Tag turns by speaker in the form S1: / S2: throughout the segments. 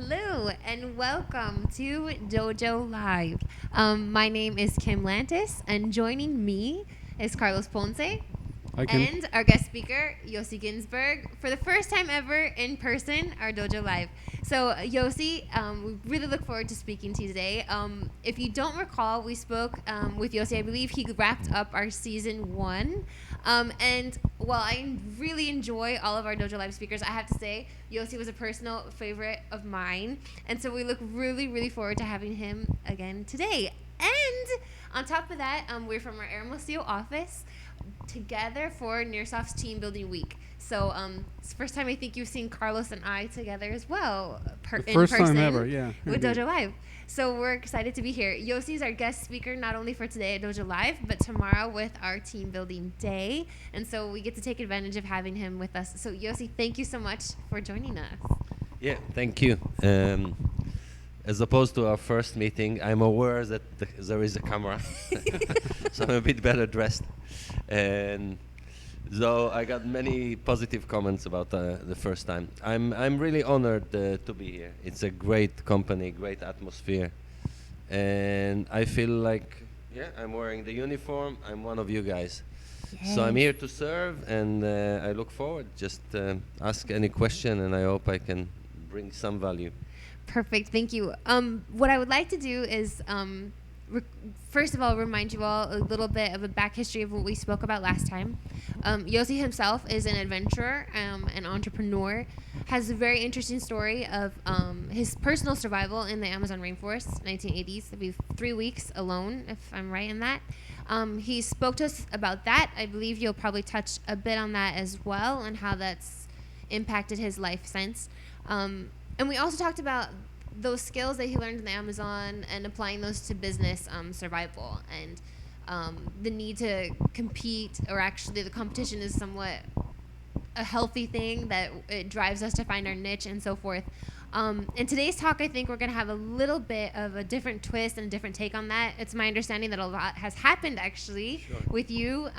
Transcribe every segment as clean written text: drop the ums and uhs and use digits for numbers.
S1: Hello and welcome to Dojo Live. My name is Kim Lantis, and joining me is Carlos Ponce
S2: Hi, Kim.
S1: and our guest speaker, Yossi Ghinsberg, for the first time ever in person, our Dojo Live. So, Yossi, we really look forward to speaking to you today. If you don't recall, we spoke with Yossi. I believe he wrapped up our season 1. And while I really enjoy all of our Dojo Live speakers, I have to say, Yossi was a personal favorite of mine. And so we look really, really forward to having him again today. And on top of that, we're from our Hermosillo office together for Nearsoft's Team Building Week. So it's the first time I think you've seen Carlos and I together as well, in
S2: First
S1: person
S2: time ever, yeah.
S1: with
S2: indeed.
S1: Dojo Live. So we're excited to be here. Yossi is our guest speaker not only for today at Dojo Live, but tomorrow with our Team Building Day. And so we get to take advantage of having him with us. So Yossi, thank you so much for joining us.
S3: Yeah, thank you. As opposed to our first meeting, I'm aware that there is a camera, so I'm a bit better dressed. And though I got many positive comments about the first time, I'm really honored to be here. It's a great company, great atmosphere, and I feel like, yeah, I'm wearing the uniform. I'm one of you guys. So I'm here to serve, and I look forward. Just ask any question, and I hope I can bring some value.
S1: Perfect. Thank you. What I would like to do is, first of all, remind you all a little bit of a back history of what we spoke about last time. Yossi himself is an adventurer, an entrepreneur, has a very interesting story of his personal survival in the Amazon rainforest, 1980s. It'll be 3 weeks alone, if I'm right in that. He spoke to us about that. I believe you'll probably touch a bit on that as well and how that's impacted his life since. And we also talked about those skills that he learned in the Amazon and applying those to business survival and the need to compete, or actually the competition is somewhat a healthy thing that it drives us to find our niche and so forth. In today's talk, I think we're going to have a little bit of a different twist and a different take on that. It's my understanding that a lot has happened actually with you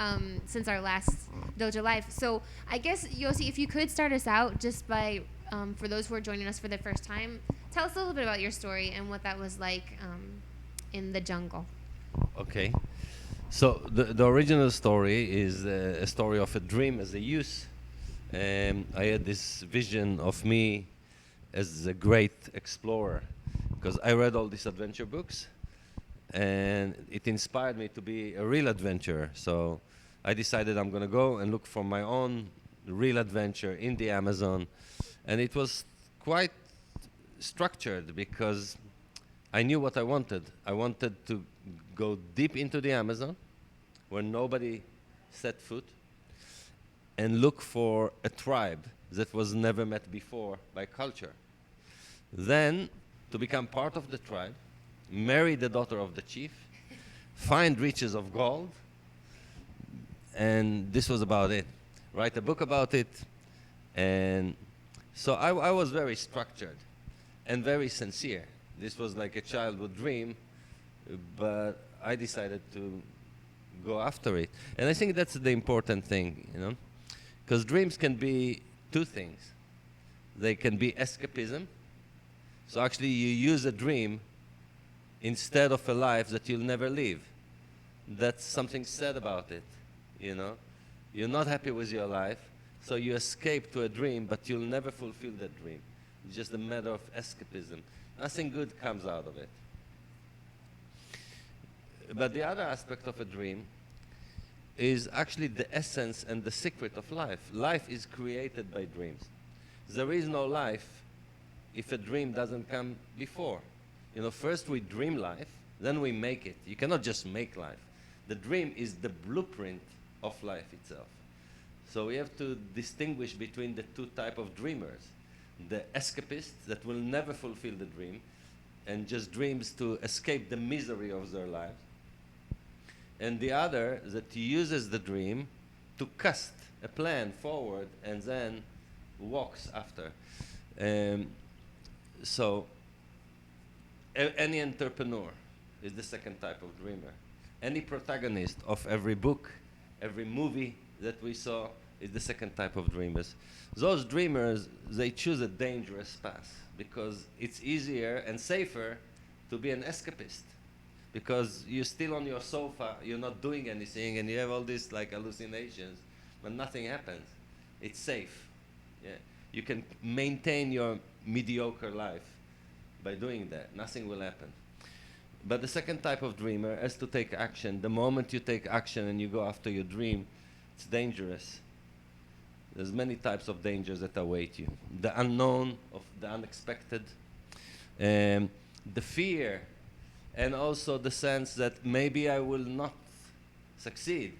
S1: since our last Dojo Live. So I guess, Yossi, if you could start us out just by, for those who are joining us for the first time, tell us a little bit about your story and what that was like in the jungle.
S3: Okay. So the original story is a story of a dream as a youth. I had this vision of me as a great explorer because I read all these adventure books and it inspired me to be a real adventurer. So I decided I'm going to go and look for my own real adventure in the Amazon. And it was quite structured because I knew what I wanted. I wanted to go deep into the Amazon where nobody set foot and look for a tribe that was never met before by culture. Then to become part of the tribe, marry the daughter of the chief, find riches of gold, and this was about it. Write a book about it. And so I was very structured and very sincere. This was like a childhood dream, but I decided to go after it. And I think that's the important thing, you know, because dreams can be two things. They can be escapism. So actually you use a dream instead of a life that you'll never live. That's something sad about it, you know. You're not happy with your life, so you escape to a dream, but you'll never fulfill that dream. It's just a matter of escapism. Nothing good comes out of it. But the other aspect of a dream is actually the essence and the secret of life. Life is created by dreams. There is no life if a dream doesn't come before. You know, first we dream life, then we make it. You cannot just make life. The dream is the blueprint of life itself. So we have to distinguish between the two types of dreamers. The escapists that will never fulfill the dream and just dreams to escape the misery of their lives. And the other that uses the dream to cast a plan forward and then walks after. So any entrepreneur is the second type of dreamer. Any protagonist of every book, every movie that we saw, is the second type of dreamers. Those dreamers, they choose a dangerous path because it's easier and safer to be an escapist, because you're still on your sofa, you're not doing anything, and you have all these like hallucinations, but nothing happens. It's safe. Yeah. You can maintain your mediocre life by doing that. Nothing will happen. But the second type of dreamer has to take action. The moment you take action and you go after your dream, it's dangerous. There's many types of dangers that await you. The unknown, of the unexpected, the fear, and also the sense that maybe I will not succeed.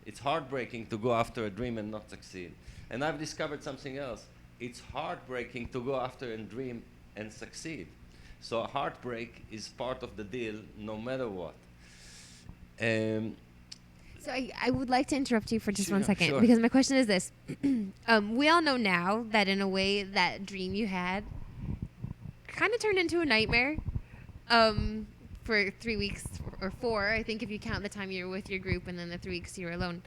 S3: It's heartbreaking to go after a dream and not succeed. And I've discovered something else. It's heartbreaking to go after a dream and succeed. So heartbreak is part of the deal no matter what.
S1: So I would like to interrupt you for just
S3: Sure,
S1: 1 second,
S3: sure.
S1: because my question is this. We all know now that in a way that dream you had kind of turned into a nightmare for 3 weeks or 4, I think, if you count the time you were with your group and then the 3 weeks you were alone.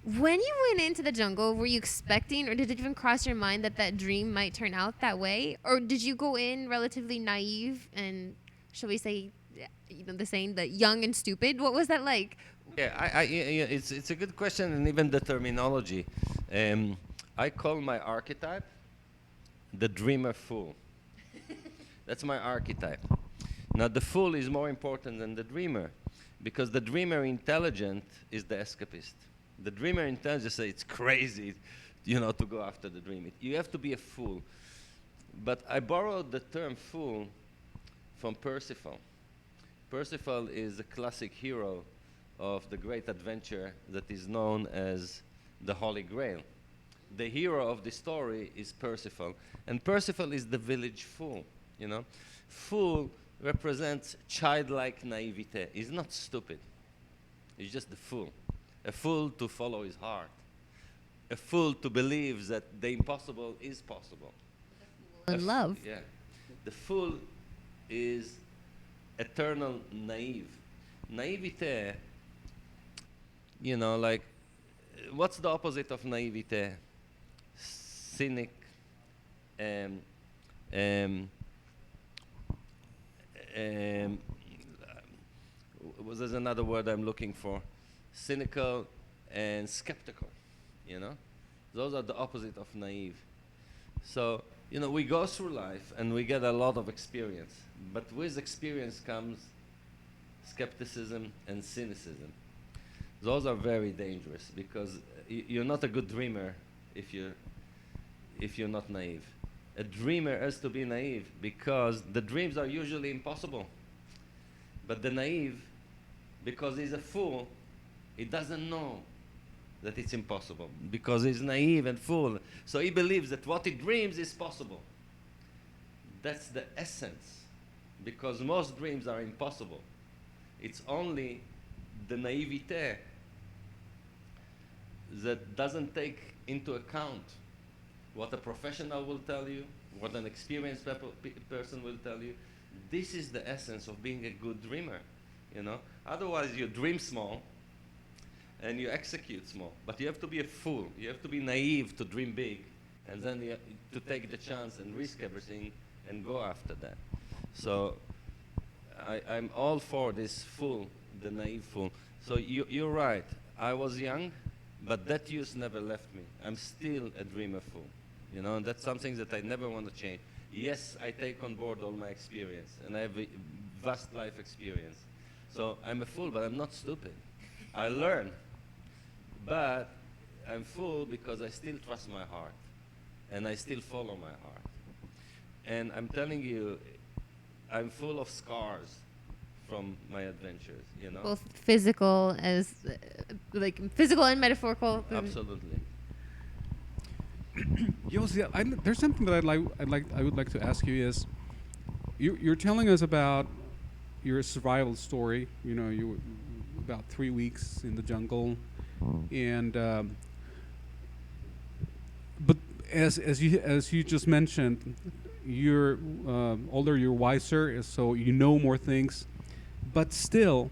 S1: When you went into the jungle, were you expecting, or did it even cross your mind that that dream might turn out that way? Or did you go in relatively naive and, shall we say, the saying, that young and stupid? What was that like?
S3: Yeah, it's a good question, and even the terminology. I call my archetype the dreamer fool. That's my archetype. Now, the fool is more important than the dreamer, because the dreamer intelligent is the escapist. The dreamer intelligent says it's crazy, to go after the dream. You have to be a fool. But I borrowed the term fool from Percival. Percival is a classic hero of the great adventure that is known as the Holy Grail. The hero of the story is Percival, and Percival is the village fool. Fool represents childlike naivete. He's not stupid. He's just the fool. A fool to follow his heart. A fool to believe that the impossible is possible.
S1: In love.
S3: Yeah. The fool is eternal naive. Naivete, what's the opposite of naivete? Cynic, there's another word I'm looking for. Cynical and skeptical, Those are the opposite of naive. So, we go through life and we get a lot of experience. But with experience comes skepticism and cynicism. Those are very dangerous, because you're not a good dreamer if you're not naive. A dreamer has to be naive, because the dreams are usually impossible. But the naive, because he's a fool, he doesn't know that it's impossible, because he's naive and fool. So he believes that what he dreams is possible. That's the essence, because most dreams are impossible. It's only the naivete that doesn't take into account what a professional will tell you, what an experienced person will tell you. This is the essence of being a good dreamer, Otherwise, you dream small and you execute small. But you have to be a fool. You have to be naive to dream big, and then you have to take the chance and risk everything and go after that. So I'm all for this fool, the naive fool. So you're right. I was young, but that youth never left me. I'm still a dreamer fool, and that's something that I never want to change. Yes, I take on board all my experience, and I have a vast life experience. So I'm a fool, but I'm not stupid. I learn, but I'm fool because I still trust my heart, and I still follow my heart. And I'm telling you, I'm full of scars from my adventures,
S1: Both physical as, physical and metaphorical.
S3: Absolutely.
S2: Yossi, there's something that I would like to ask you is, you're telling us about your survival story. You were about 3 weeks in the jungle, and but as you just mentioned, you're older, you're wiser, so you know more things. But still,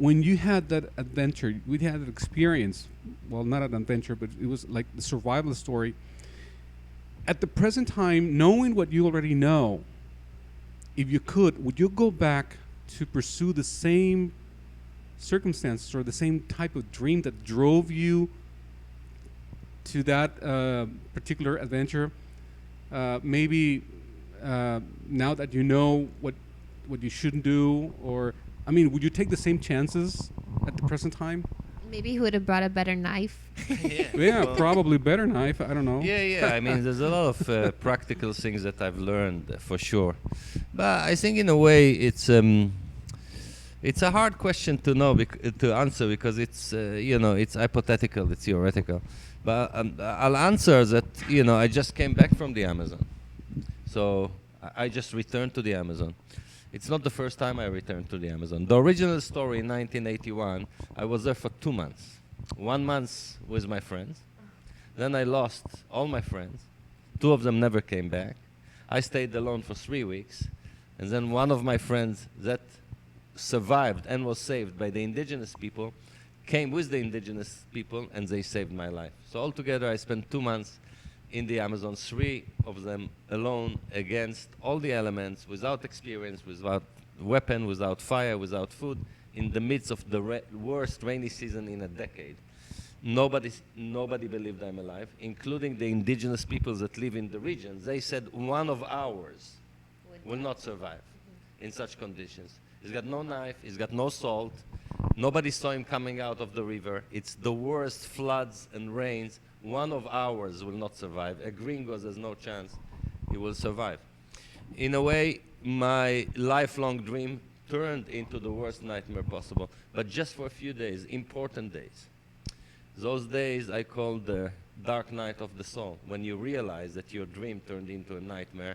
S2: when you had that adventure, we had an experience. Well, not an adventure, but it was like the survival story. At the present time, knowing what you already know, if you could, would you go back to pursue the same circumstances or the same type of dream that drove you to that particular adventure? Maybe now that you know what you shouldn't do, or I mean, would you take the same chances at the present time?
S1: Maybe he would have brought a better knife.
S2: Yeah,
S3: Well,
S2: probably better knife. I don't know.
S3: yeah. I mean, there's a lot of practical things that I've learned for sure, but I think in a way it's a hard question to know to answer because it's it's hypothetical, it's theoretical. But I'll answer that. I just came back from the Amazon, so I just returned to the Amazon. It's not the first time I returned to the Amazon. The original story in 1981, I was there for 2 months. 1 month with my friends. Then I lost all my friends. 2 of them never came back. I stayed alone for 3 weeks. And then one of my friends that survived and was saved by the indigenous people came with the indigenous people and they saved my life. So altogether I spent 2 months in the Amazon, 3 of them alone against all the elements, without experience, without weapon, without fire, without food, in the midst of the worst rainy season in a decade. Nobody believed I'm alive, including the indigenous peoples that live in the region. They said one of ours will not survive in such conditions. He's got no knife, he's got no salt. Nobody saw him coming out of the river. It's the worst floods and rains. One of ours will not survive. A gringos has no chance he will survive. In a way, my lifelong dream turned into the worst nightmare possible, but just for a few days, important days. Those days I call the dark night of the soul, when you realize that your dream turned into a nightmare,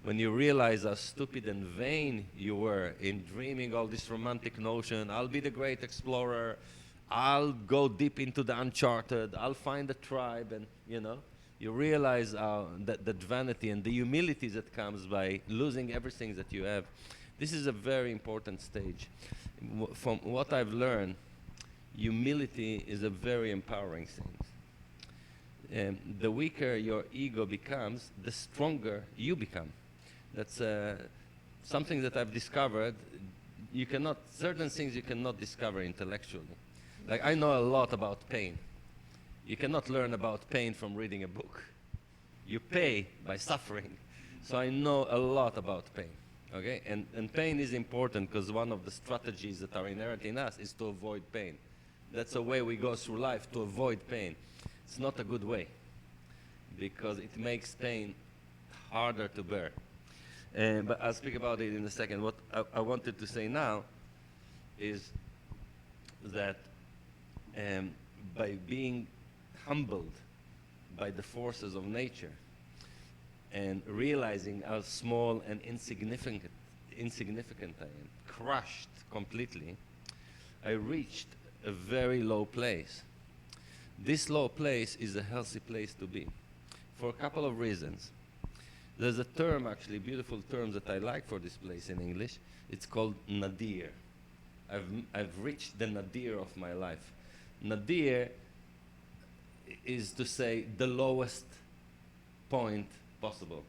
S3: when you realize how stupid and vain you were in dreaming all this romantic notion, I'll be the great explorer, I'll go deep into the uncharted, I'll find a tribe, and you realize that the vanity and the humility that comes by losing everything that you have. This is a very important stage. From what I've learned, humility is a very empowering thing. The weaker your ego becomes, the stronger you become. That's something that I've discovered. Certain things you cannot discover intellectually. Like, I know a lot about pain. You cannot learn about pain from reading a book. You pay by suffering. So I know a lot about pain. Okay? And pain is important because one of the strategies that are inherent in us is to avoid pain. That's a way we go through life, to avoid pain. It's not a good way because it makes pain harder to bear. But I'll speak about it in a second. What I wanted to say now is that by being humbled by the forces of nature and realizing how small and insignificant I am, crushed completely, I reached a very low place. This low place is a healthy place to be for a couple of reasons. There's a term, actually, beautiful term that I like for this place in English. It's called nadir. I've reached the nadir of my life. Nadir is to say the lowest point possible.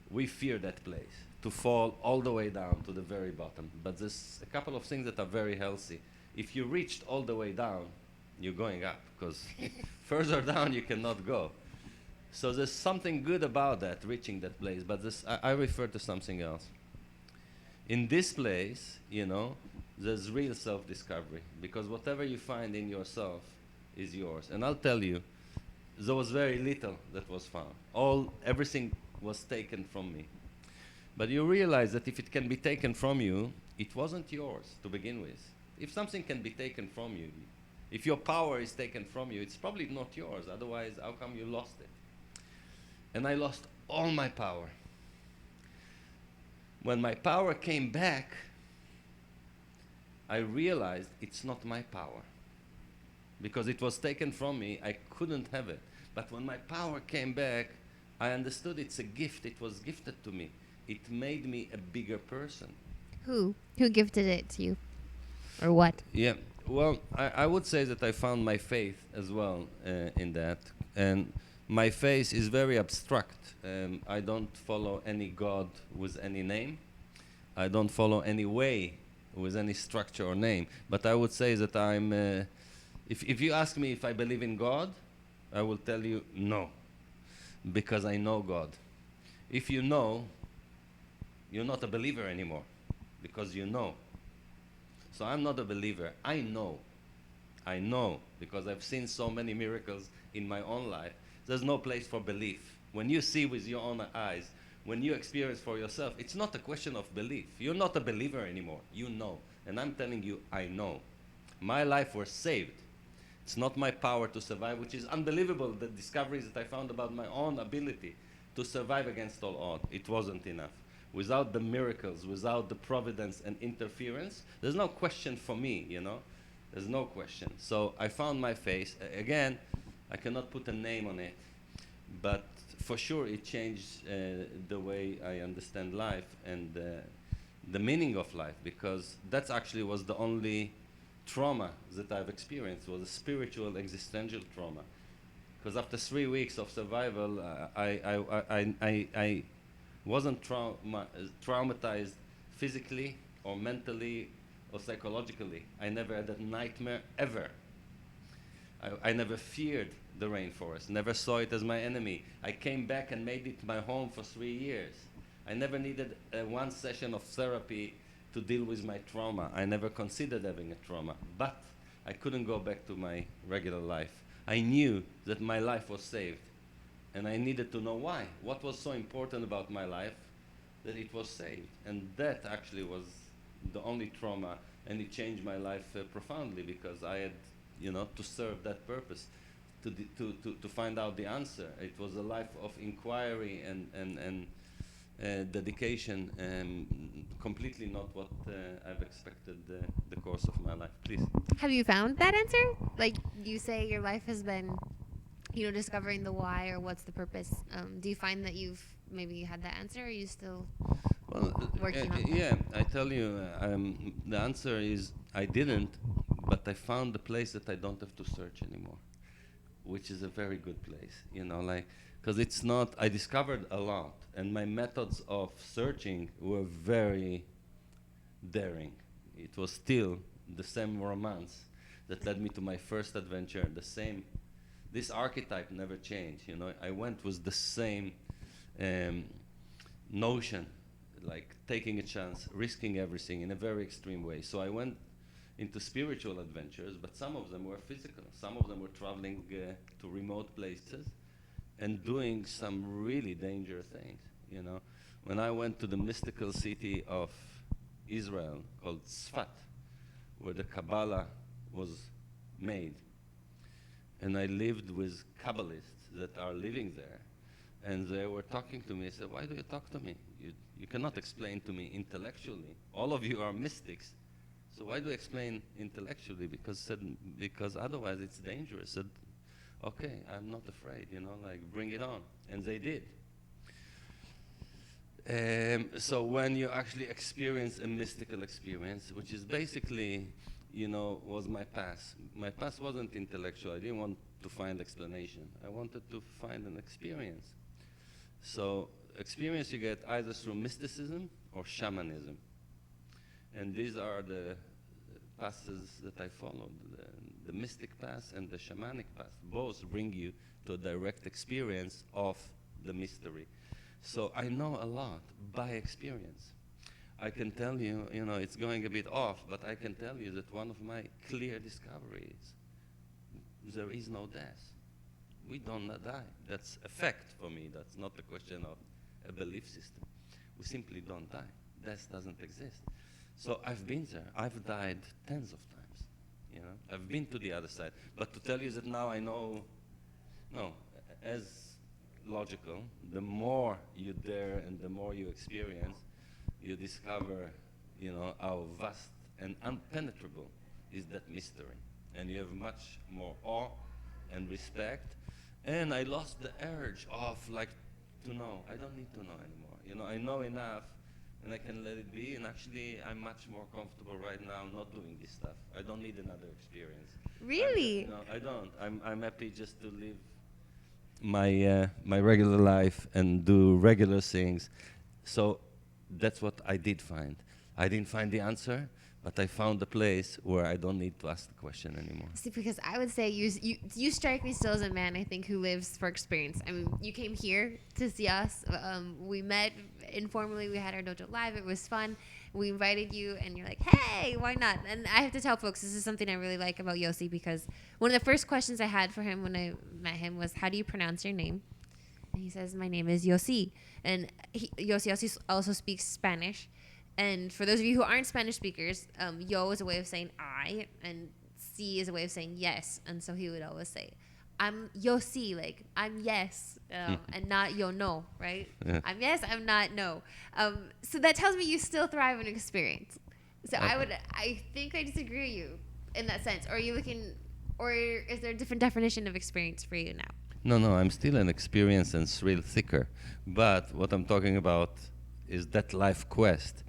S3: We fear that place, to fall all the way down to the very bottom. But there's a couple of things that are very healthy. If you reached all the way down, you're going up, because further down you cannot go. So there's something good about that, reaching that place. But I refer to something else. In this place, there's real self-discovery, because whatever you find in yourself is yours. And I'll tell you, there was very little that was found. Everything was taken from me. But you realize that if it can be taken from you, it wasn't yours to begin with. If something can be taken from you, if your power is taken from you, it's probably not yours. Otherwise, how come you lost it? And I lost all my power. When my power came back, I realized it's not my power. Because it was taken from me, I couldn't have it. But when my power came back, I understood it's a gift. It was gifted to me. It made me a bigger person.
S1: Who gifted it to you? or what?
S3: Yeah. Well, I would say that I found my faith as well in that. And my faith is very abstract. I don't follow any God with any name. I don't follow any way with any structure or name. But I would say that I'm, if you ask me if I believe in God, I will tell you no, because I know God. If you know, you're not a believer anymore, because you know. So I'm not a believer. I know. I know, because I've seen so many miracles in my own life. There's no place for belief. When you see with your own eyes, when you experience for yourself, it's not a question of belief. You're not a believer anymore. You know. And I'm telling you, I know. My life was saved. It's not my power to survive, which is unbelievable, the discoveries that I found about my own ability to survive against all odds. It wasn't enough. Without the miracles, without the providence and interference, there's no question for me, you know? There's no question. So I found my face. Again, I cannot put a name on it, but for sure it changed the way I understand life and the meaning of life, because that actually was the only trauma that I've experienced, was a spiritual existential trauma. Because after 3 weeks of survival, I wasn't traumatized physically or mentally or psychologically. I never had a nightmare ever. I never feared the rainforest, never saw it as my enemy. I came back and made it my home for 3 years. I never needed one session of therapy to deal with my trauma. I never considered having a trauma, but I couldn't go back to my regular life. I knew that my life was saved, and I needed to know why. What was so important about my life that it was saved? And that actually was the only trauma, and it changed my life profoundly, because I had, you know, to serve that purpose, to find out the answer. It was a life of inquiry and dedication, completely not what I've expected the course of my life. Please.
S1: Have you found that answer? Like you say, your life has been, you know, discovering the why or what's the purpose. Do you find that you've maybe had that answer, or are you still working on that?
S3: Yeah, I tell you, the answer is I didn't, but I found a place that I don't have to search anymore, which is a very good place, you know, like, because it's not, I discovered a lot, and my methods of searching were very daring. It was still the same romance that led me to my first adventure, the same, this archetype never changed, you know. I went with the same notion, like taking a chance, risking everything in a very extreme way. So I went into spiritual adventures, but some of them were physical. Some of them were traveling to remote places and doing some really dangerous things, you know. When I went to the mystical city of Israel called Tzfat, where the Kabbalah was made, and I lived with Kabbalists that are living there, and they were talking to me. I said, why do you talk to me? You cannot explain to me intellectually. All of you are mystics. So why do you explain intellectually? Because otherwise it's dangerous. Said, okay, I'm not afraid, you know, like bring it on. And they did. So when you actually experience a mystical experience, which is basically, you know, was my past. My past wasn't intellectual. I didn't want to find explanation. I wanted to find an experience. So experience you get either through mysticism or shamanism. And these are the paths that I followed, the mystic path and the shamanic path. Both bring you to a direct experience of the mystery. So I know a lot by experience. I can tell you, you know, it's going a bit off, but I can tell you that one of my clear discoveries, there is no death. We don't die. That's a fact for me. That's not a question of a belief system. We simply don't die. Death doesn't exist. So I've been there. I've died tens of times. You know, I've been to the other side. But to tell you that now I know, no, as logical, the more you dare and the more you experience, you discover, you know, how vast and unpenetrable is that mystery. And you have much more awe and respect. And I lost the urge of like to know. I don't need to know anymore. You know, I know enough, and I can let it be. And actually, I'm much more comfortable right now not doing this stuff. I don't need another experience.
S1: Really?
S3: No, I don't. I'm happy just to live my regular life and do regular things. So that's what I did find. I didn't find the answer, but I found a place where I don't need to ask the question anymore.
S1: See, because I would say you strike me still as a man, I think, who lives for experience. I mean, you came here to see us. We met informally. We had our DojoLIVE. It was fun. We invited you, and you're like, hey, why not? And I have to tell folks, this is something I really like about Yossi, because one of the first questions I had for him when I met him was, how do you pronounce your name? And he says, my name is Yossi. And Yossi also speaks Spanish. And for those of you who aren't Spanish speakers, yo is a way of saying I, and si is a way of saying yes. And so he would always say, I'm Yossi, like I'm yes, and not yo no, right?
S3: Yeah.
S1: I'm yes, I'm not no. So that tells me you still thrive in experience. So
S3: Okay.
S1: I think I disagree with you in that sense. Or are you looking, or is there a different definition of experience for you now?
S3: No, I'm still an experience and thrill seeker. But what I'm talking about is that life quest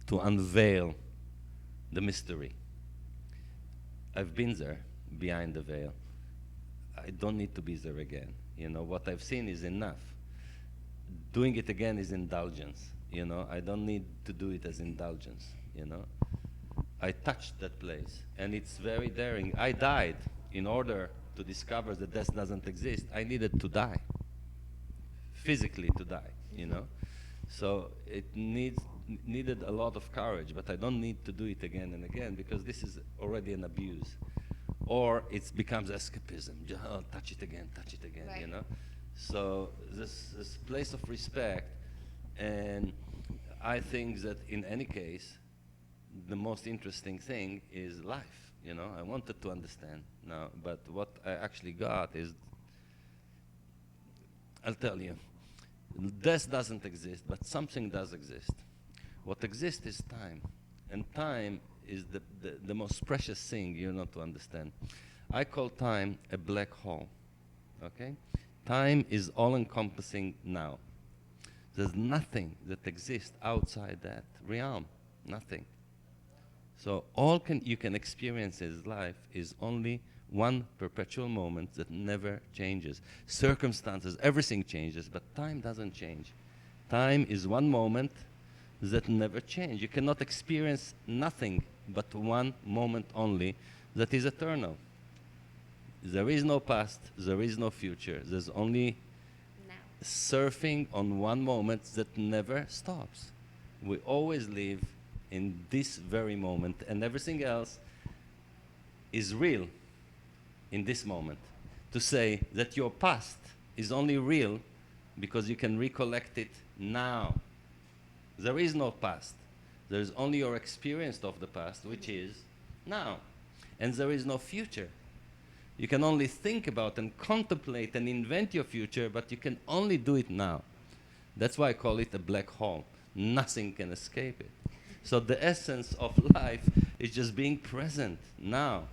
S3: to unveil the mystery. I've been there, behind the veil. I don't need to be there again. You know, what I've seen is enough. Doing it again is indulgence. You know, I don't need to do it as indulgence. You know, I touched that place, and it's very daring. I died in order to discover that death doesn't exist. I needed to die, physically to die. You know, so it needed a lot of courage, but I don't need to do it again and again, because this is already an abuse. Or it becomes escapism. Oh, touch it again,
S1: Right.
S3: you know? So this place of respect, and I think that in any case, the most interesting thing is life, you know? I wanted to understand now, but what I actually got is, I'll tell you, death doesn't exist, but something does exist. What exists is time, and time is the most precious thing you know to understand. I call time a black hole, okay? Time is all-encompassing now. There's nothing that exists outside that realm, nothing. So all you can experience in life is only one perpetual moment that never changes. Circumstances, everything changes, but time doesn't change. Time is one moment that never change. You cannot experience nothing but one moment only that is eternal. There is no past, there is no future. There's only
S1: Now.
S3: surfing on one moment that never stops. We always live in this very moment, and everything else is real in this moment. To say that your past is only real because you can recollect it now. There is no past. There is only your experience of the past, which is now. And there is no future. You can only think about and contemplate and invent your future, but you can only do it now. That's why I call it a black hole. Nothing can escape it. So the essence of life is just being present now.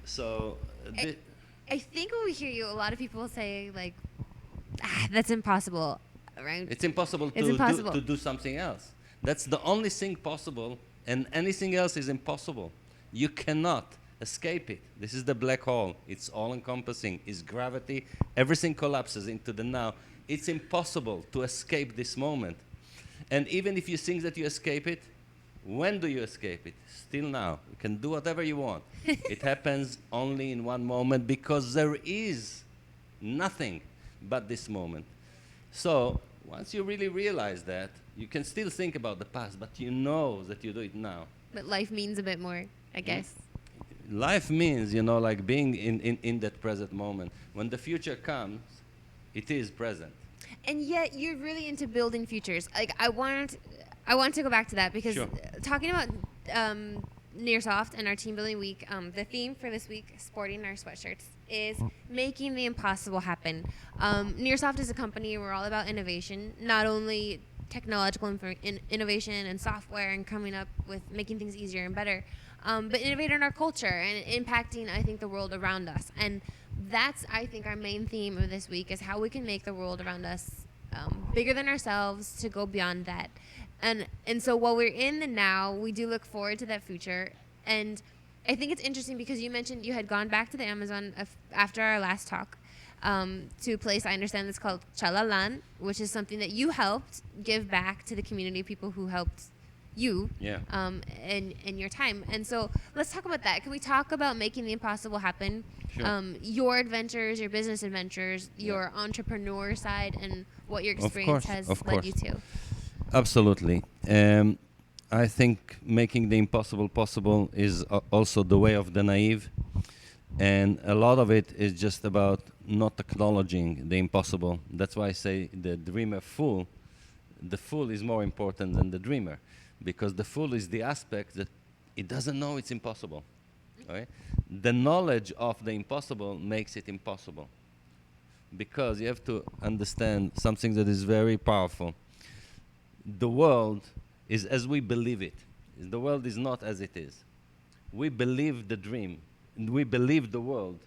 S3: So
S1: I think when we hear you, a lot of people say, like, that's impossible, right?
S3: it's impossible
S1: It's impossible.
S3: to do something else. That's the only thing possible, and anything else is impossible. You cannot escape it. This is the black hole. It's all-encompassing. It's gravity. Everything collapses into the now. It's impossible to escape this moment. And even if you think that you escape it, when do you escape it? Still now. You can do whatever you want. It happens only in one moment, because there is nothing but this moment. So once you really realize that, you can still think about the past, but you know that you do it now.
S1: But life means a bit more, I guess.
S3: Life means, you know, like being in that present moment. When the future comes, it is present.
S1: And yet you're really into building futures. Like I want to go back to that, because
S3: Sure.
S1: talking about Nearsoft and our team building week, the theme for this week, sporting our sweatshirts, is making the impossible happen. Nearsoft is a company, we're all about innovation, not only technological innovation and software and coming up with making things easier and better, but innovating our culture and impacting, I think, the world around us. And that's, I think, our main theme of this week, is how we can make the world around us bigger than ourselves, to go beyond that. And so while we're in the now, we do look forward to that future. And I think it's interesting because you mentioned you had gone back to the Amazon after our last talk, to a place I understand that's called Chalalan, which is something that you helped give back to the community of people who helped you,
S3: Yeah.
S1: in your time. And so let's talk about that. Can we talk about making the impossible happen?
S3: Sure.
S1: Your adventures, your business adventures,
S3: Yeah.
S1: your entrepreneur side, and what your
S3: Of
S1: experience
S3: course,
S1: has
S3: of
S1: led you
S3: course.
S1: to.
S3: Absolutely. I think making the impossible possible is also the way of the naive. And a lot of it is just about not acknowledging the impossible. That's why I say the dreamer fool. The fool is more important than the dreamer, because the fool is the aspect that it doesn't know it's impossible. Okay? The knowledge of the impossible makes it impossible. Because you have to understand something that is very powerful. The world is as we believe it. The world is not as it is. We believe the dream, and we believe the world,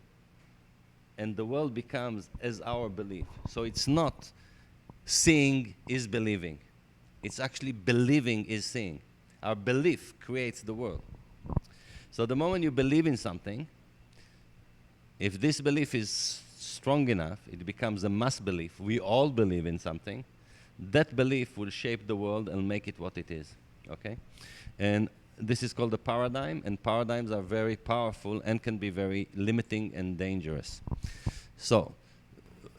S3: and the world becomes as our belief. So it's not seeing is believing. It's actually believing is seeing. Our belief creates the world. So the moment you believe in something, if this belief is strong enough, it becomes a mass belief. We all believe in something. That belief will shape the world and make it what it is. Okay? And this is called a paradigm, and paradigms are very powerful and can be very limiting and dangerous. So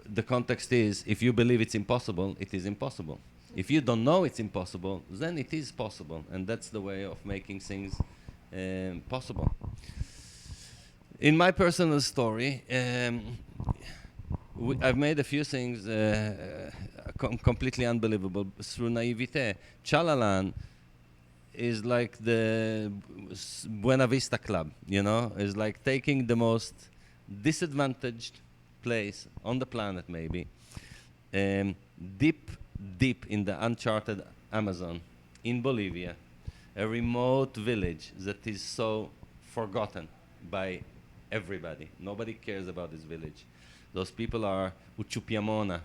S3: the context is, if you believe it's impossible, it is impossible. If you don't know it's impossible, then it is possible, and that's the way of making things possible. In my personal story, I've made a few things completely unbelievable through naivete. Chalalan is like the Buena Vista Club, you know? It's like taking the most disadvantaged place on the planet, maybe, deep in the uncharted Amazon, in Bolivia, a remote village that is so forgotten by everybody. Nobody cares about this village. Those people are Uchupiamona,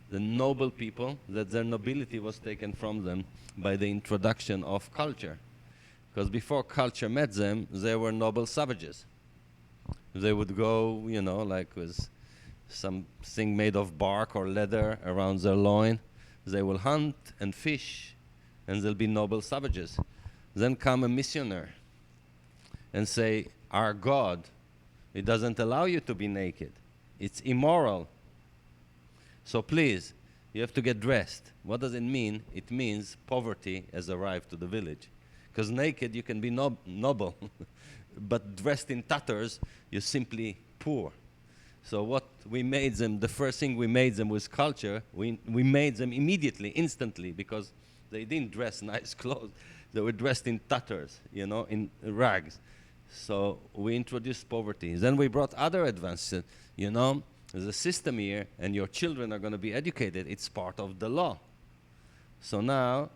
S3: the noble people, that their nobility was taken from them by the introduction of culture. Because before culture met them, they were noble savages. They would go, you know, like with something made of bark or leather around their loin. They will hunt and fish, and they'll be noble savages. Then come a missioner and say, our God, it doesn't allow you to be naked. It's immoral. So please, you have to get dressed. What does it mean? It means poverty has arrived to the village. Because naked you can be noble, but dressed in tatters, you're simply poor. So what we made them, the first thing we made them was culture. We made them immediately, instantly, because they didn't dress nice clothes. They were dressed in tatters, you know, in rags. So we introduced poverty. Then we brought other advances. You know, there's a system here, and your children are going to be educated. It's part of the law. So now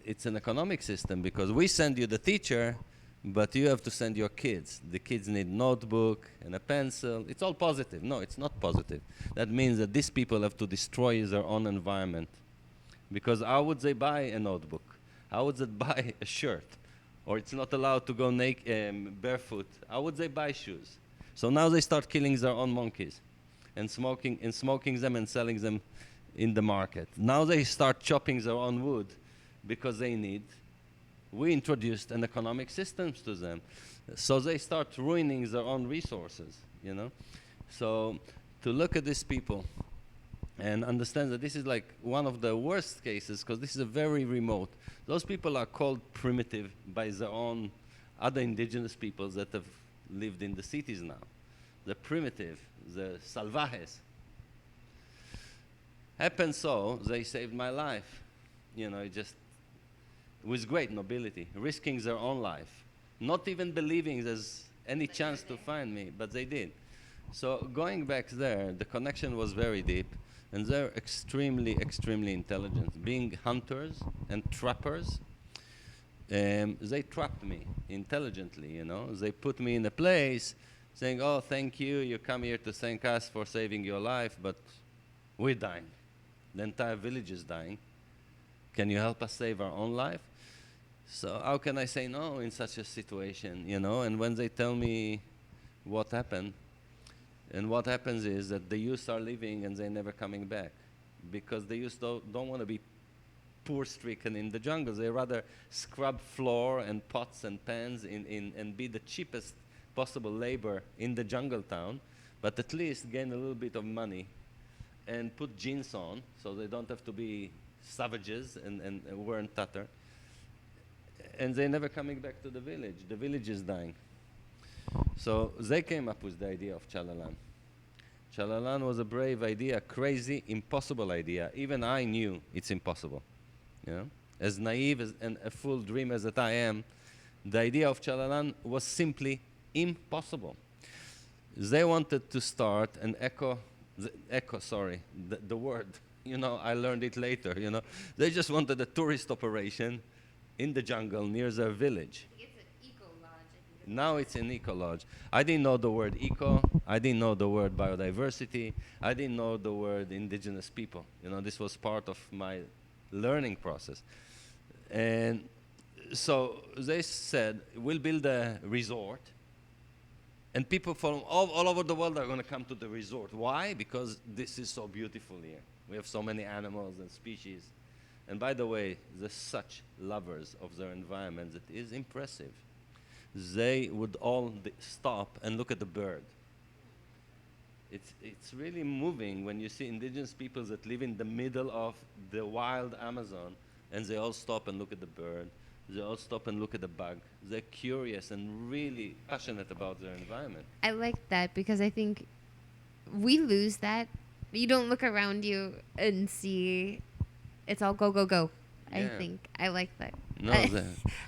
S3: it's an economic system, because we send you the teacher, but you have to send your kids. The kids need notebook and a pencil. It's all positive. No, it's not positive. That means that these people have to destroy their own environment. Because how would they buy a notebook? How would they buy a shirt? Or it's not allowed to go barefoot. How would they buy shoes? So now they start killing their own monkeys and smoking them and selling them in the market. Now they start chopping their own wood because they need. We introduced an economic system to them. So they start ruining their own resources, you know. So to look at these people and understand that this is like one of the worst cases, because this is a very remote. Those people are called primitive by their own other indigenous peoples that have lived in the cities now. The primitive, the salvajes. Happened so, they saved my life. You know, with great nobility, risking their own life. Not even believing there's any chance to find me, but they did. So going back there, the connection was very deep, and they're extremely, extremely intelligent. Being hunters and trappers, they trapped me intelligently, you know. They put me in a place saying, oh, thank you, you come here to thank us for saving your life, but we're dying. The entire village is dying. Can you help us save our own life? So how can I say no in such a situation, you know? And when they tell me what happened, and what happens is that the youth are leaving and they're never coming back, because the youth don't want to be poor-stricken in the jungle. They rather scrub floor and pots and pans and be the cheapest possible labor in the jungle town, but at least gain a little bit of money and put jeans on so they don't have to be savages and wearing tatter. And they're never coming back to the village. The village is dying. So they came up with the idea of Chalalan. Chalalan was a brave idea, crazy, impossible idea. Even I knew it's impossible. You know? As naive and a full dreamer that I am, the idea of Chalalan was simply impossible. They wanted to start an the word, you know, I learned it later, you know. They just wanted a tourist operation in the jungle near their village.
S1: It's an eco-lodge.
S3: Now it's an eco-lodge. I didn't know the word eco. I didn't know the word biodiversity. I didn't know the word indigenous people. You know, this was part of my learning process. And so they said, we'll build a resort, and people from all over the world are going to come to the resort. Why? Because this is so beautiful here. We have so many animals and species. And by the way, they're such lovers of their environment that is impressive. They would all stop and look at the bird. It's really moving when you see indigenous peoples that live in the middle of the wild Amazon, and they all stop and look at the bird. They all stop and look at the bug. They're curious and really passionate about their environment.
S1: I like that because I think we lose that. You don't look around you and see it's all go, go, go.
S3: Yeah.
S1: I think I like that.
S3: No,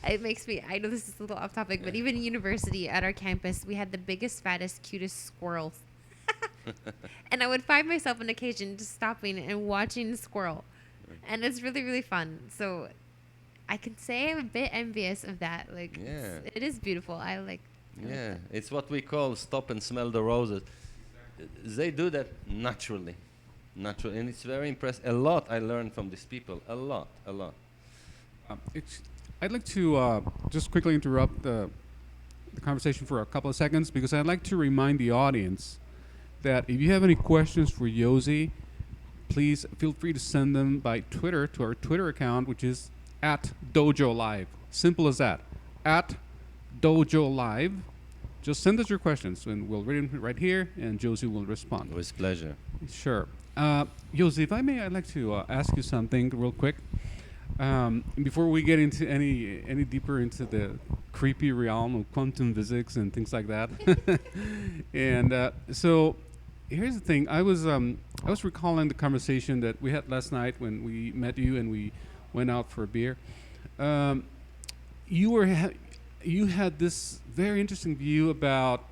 S1: It makes me, I know this is a little off topic, but even university at our campus, we had the biggest, fattest, cutest squirrels. And I would find myself on occasion just stopping and watching the squirrel. And it's really, really fun. So I can say I'm a bit envious of that. Like,
S3: Yeah.
S1: it is beautiful. I like
S3: Yeah,
S1: that.
S3: it's what we call stop and smell the roses. They do that naturally, and it's very impressive. A lot I learned from these people, a lot.
S2: I'd like to just quickly interrupt the conversation for a couple of seconds, because I'd like to remind the audience that if you have any questions for Yossi, please feel free to send them by Twitter to our Twitter account, which is @DojoLIVE. Simple as that. @DojoLIVE. Just send us your questions, and we'll read them right here, and Yossi will respond.
S3: With pleasure.
S2: Sure. Yossi, if I may, I'd like to ask you something real quick. Before we get into any deeper into the creepy realm of quantum physics and things like that. And so here's the thing. I was recalling the conversation that we had last night when we met you and we went out for a beer. You had this very interesting view about,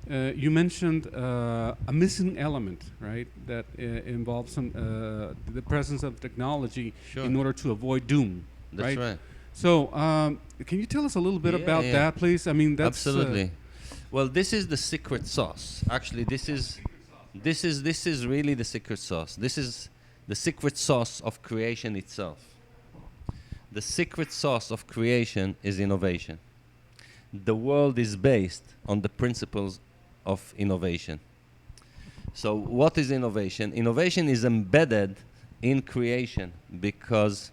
S2: you mentioned a missing element, right? That involves the presence of technology
S3: Sure.
S2: in order to avoid doom.
S3: That's right.
S2: So, can you tell us a little bit about that, please? I mean, that's
S3: absolutely. Well, this is the secret sauce. Actually, this is really the secret sauce. This is the secret sauce of creation itself. The secret sauce of creation is innovation. The world is based on the principles of innovation. So what is innovation? Innovation is embedded in creation, because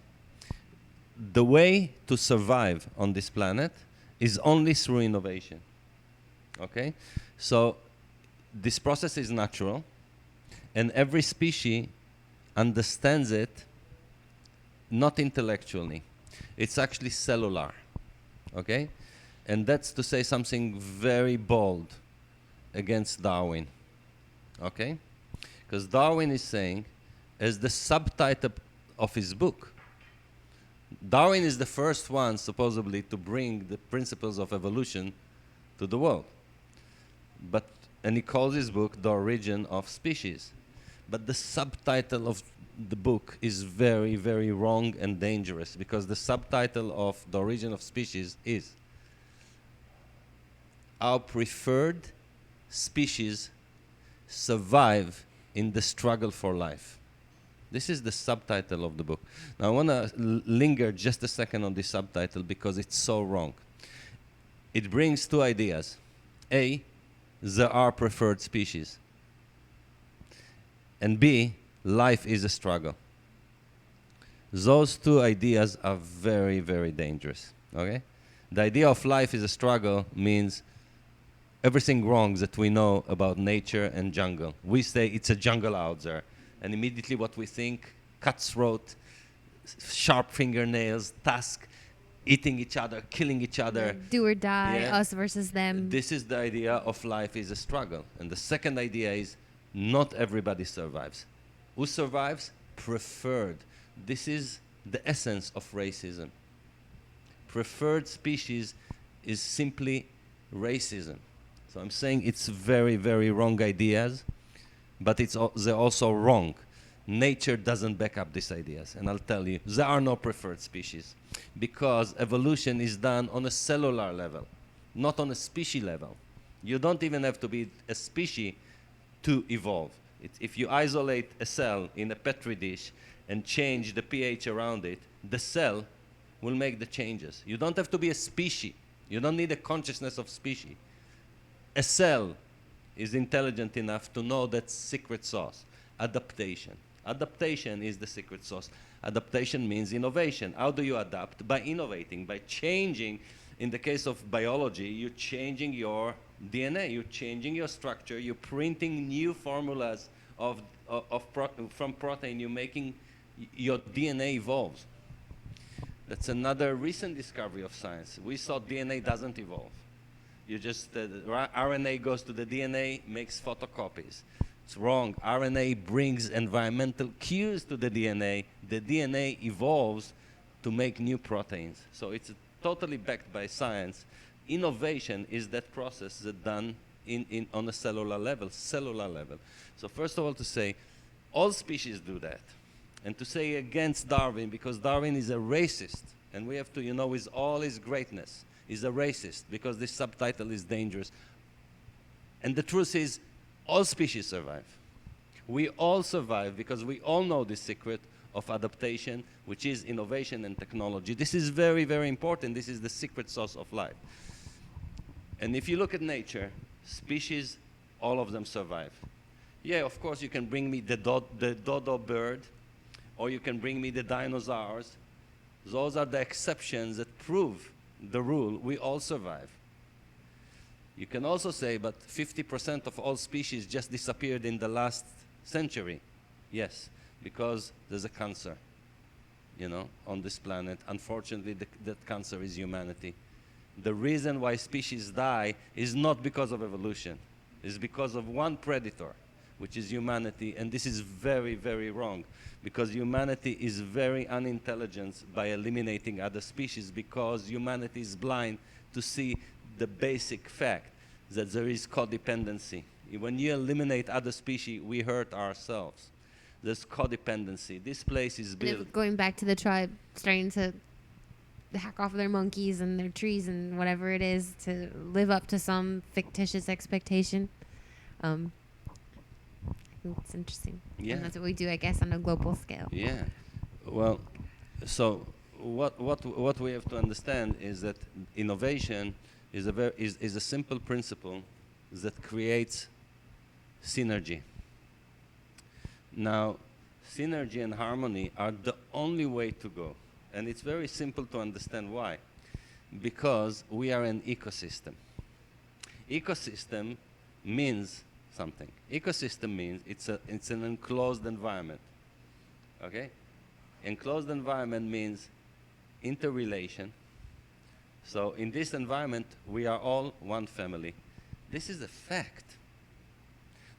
S3: the way to survive on this planet is only through innovation. Okay? So this process is natural, and every species understands it not intellectually. It's actually cellular. Okay? And that's to say something very bold against Darwin. Okay? Because Darwin is saying, as the subtitle of his book, Darwin is the first one, supposedly, to bring the principles of evolution to the world. And he calls his book The Origin of Species. But the subtitle of the book is very, very wrong and dangerous, because the subtitle of The Origin of Species is our preferred species survive in the struggle for life. This is the subtitle of the book. Now I want to linger just a second on this subtitle because it's so wrong. It brings two ideas. A, there are preferred species. And B, life is a struggle. Those two ideas are very, very dangerous. Okay? The idea of life is a struggle means everything wrong that we know about nature and jungle. We say it's a jungle out there. And immediately what we think, cutthroat, sharp fingernails, tusk, eating each other, killing each other.
S1: Do or die, us versus them.
S3: This is the idea of life is a struggle. And the second idea is not everybody survives. Who survives? Preferred. This is the essence of racism. Preferred species is simply racism. So I'm saying it's very, very wrong ideas, but they're also wrong. Nature doesn't back up these ideas, and I'll tell you, there are no preferred species because evolution is done on a cellular level, not on a species level. You don't even have to be a species to evolve. If you isolate a cell in a petri dish and change the pH around it, the cell will make the changes. You don't have to be a species. You don't need a consciousness of species. A cell is intelligent enough to know that secret sauce, adaptation. Adaptation is the secret sauce. Adaptation means innovation. How do you adapt? By innovating, by changing. In the case of biology, you're changing your DNA, you're changing your structure, you're printing new formulas from protein, you're making your DNA evolves. That's another recent discovery of science. We thought DNA doesn't evolve. You just, RNA goes to the DNA, makes photocopies. It's wrong. RNA brings environmental cues to the DNA evolves to make new proteins. So it's totally backed by science. Innovation is that process that's done on a cellular level. So first of all, to say, all species do that. And to say against Darwin, because Darwin is a racist, and we have to, with all his greatness, he's a racist, because this subtitle is dangerous. And the truth is, all species survive. We all survive because we all know the secret of adaptation, which is innovation and technology. This is very, very important. This is the secret sauce of life. And if you look at nature, species, all of them survive. Yeah, of course, you can bring me the dodo bird, or you can bring me the dinosaurs. Those are the exceptions that prove the rule. We all survive. You can also say, but 50% of all species just disappeared in the last century. Yes, because there's a cancer, on this planet. Unfortunately, that cancer is humanity. The reason why species die is not because of evolution. It's because of one predator, which is humanity. And this is very, very wrong, because humanity is very unintelligent by eliminating other species, because humanity is blind to see the basic fact that there is codependency. When you eliminate other species, we hurt ourselves. There's codependency. This place is built.
S1: Going back to the tribe, starting to hack off their monkeys and their trees and whatever it is to live up to some fictitious expectation. I think it's interesting.
S3: Yeah. And
S1: that's what we do, I guess, on a global scale.
S3: Yeah. Well, so what we have to understand is that innovation is a simple principle that creates synergy. Now, synergy and harmony are the only way to go. And it's very simple to understand why. Because we are an ecosystem. Ecosystem means something. Ecosystem means it's an enclosed environment. Okay? Enclosed environment means interrelation. So in this environment, we are all one family. This is a fact.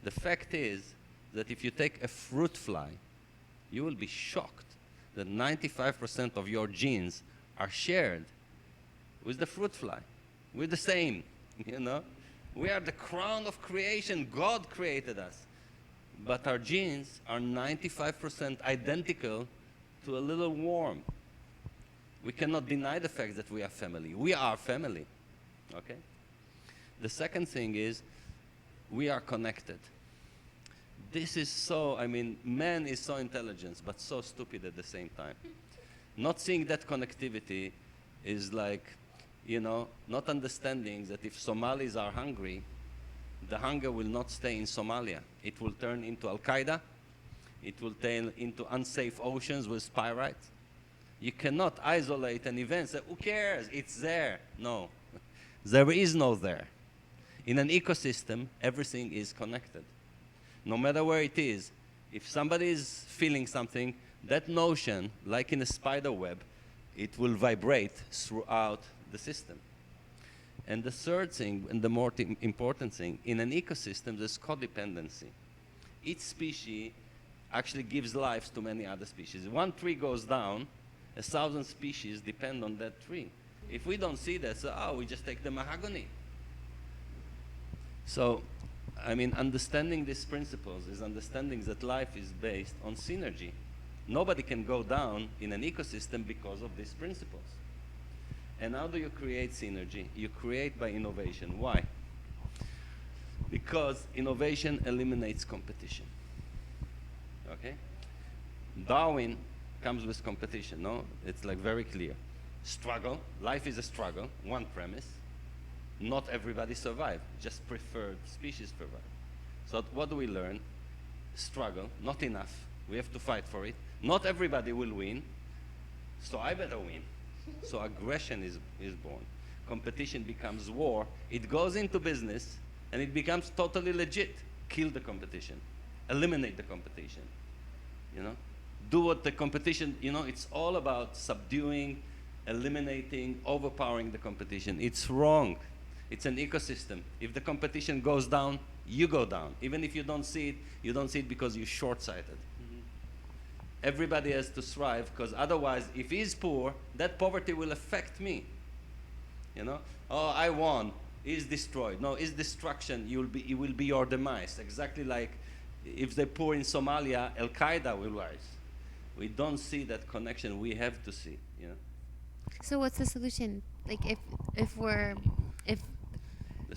S3: The fact is that if you take a fruit fly, you will be shocked that 95% of your genes are shared with the fruit fly. We're the same, We are the crown of creation. God created us. But our genes are 95% identical to a little worm. We cannot deny the fact that we are family. We are family, okay? The second thing is we are connected. This is so, I mean, man is so intelligent, but so stupid at the same time. Not seeing that connectivity is like, not understanding that if Somalis are hungry, the hunger will not stay in Somalia. It will turn into Al-Qaeda. It will turn into unsafe oceans with pirates. You cannot isolate an event. Say, who cares? It's there. No. There is no there. In an ecosystem, everything is connected. No matter where it is, if somebody is feeling something, that notion, like in a spider web, it will vibrate throughout the system. And the third thing, and the more important thing, in an ecosystem, there's codependency. Each species actually gives life to many other species. If one tree goes down, 1,000 species depend on that tree. If we don't see that, so, we just take the mahogany. So, I mean, understanding these principles is understanding that life is based on synergy. Nobody can go down in an ecosystem because of these principles. And how do you create synergy? You create by innovation. Why? Because innovation eliminates competition. Okay? Darwin comes with competition, no? It's like very clear. Struggle. Life is a struggle. One premise. Not everybody survive. Just preferred species survive. So what do we learn? Struggle. Not enough. We have to fight for it. Not everybody will win. So I better win. So aggression is born. Competition becomes war. It goes into business, and it becomes totally legit. Kill the competition. Eliminate the competition. Do what the competition, it's all about subduing, eliminating, overpowering the competition. It's wrong. It's an ecosystem. If the competition goes down, you go down. Even if you don't see it, you don't see it because you're short-sighted. Everybody has to thrive, because otherwise, if he's poor, that poverty will affect me. I won. He's destroyed. No, his destruction, it will be your demise. Exactly like if they're poor in Somalia, Al-Qaeda will rise. We don't see that connection. We have to see.
S1: So what's the solution? Like if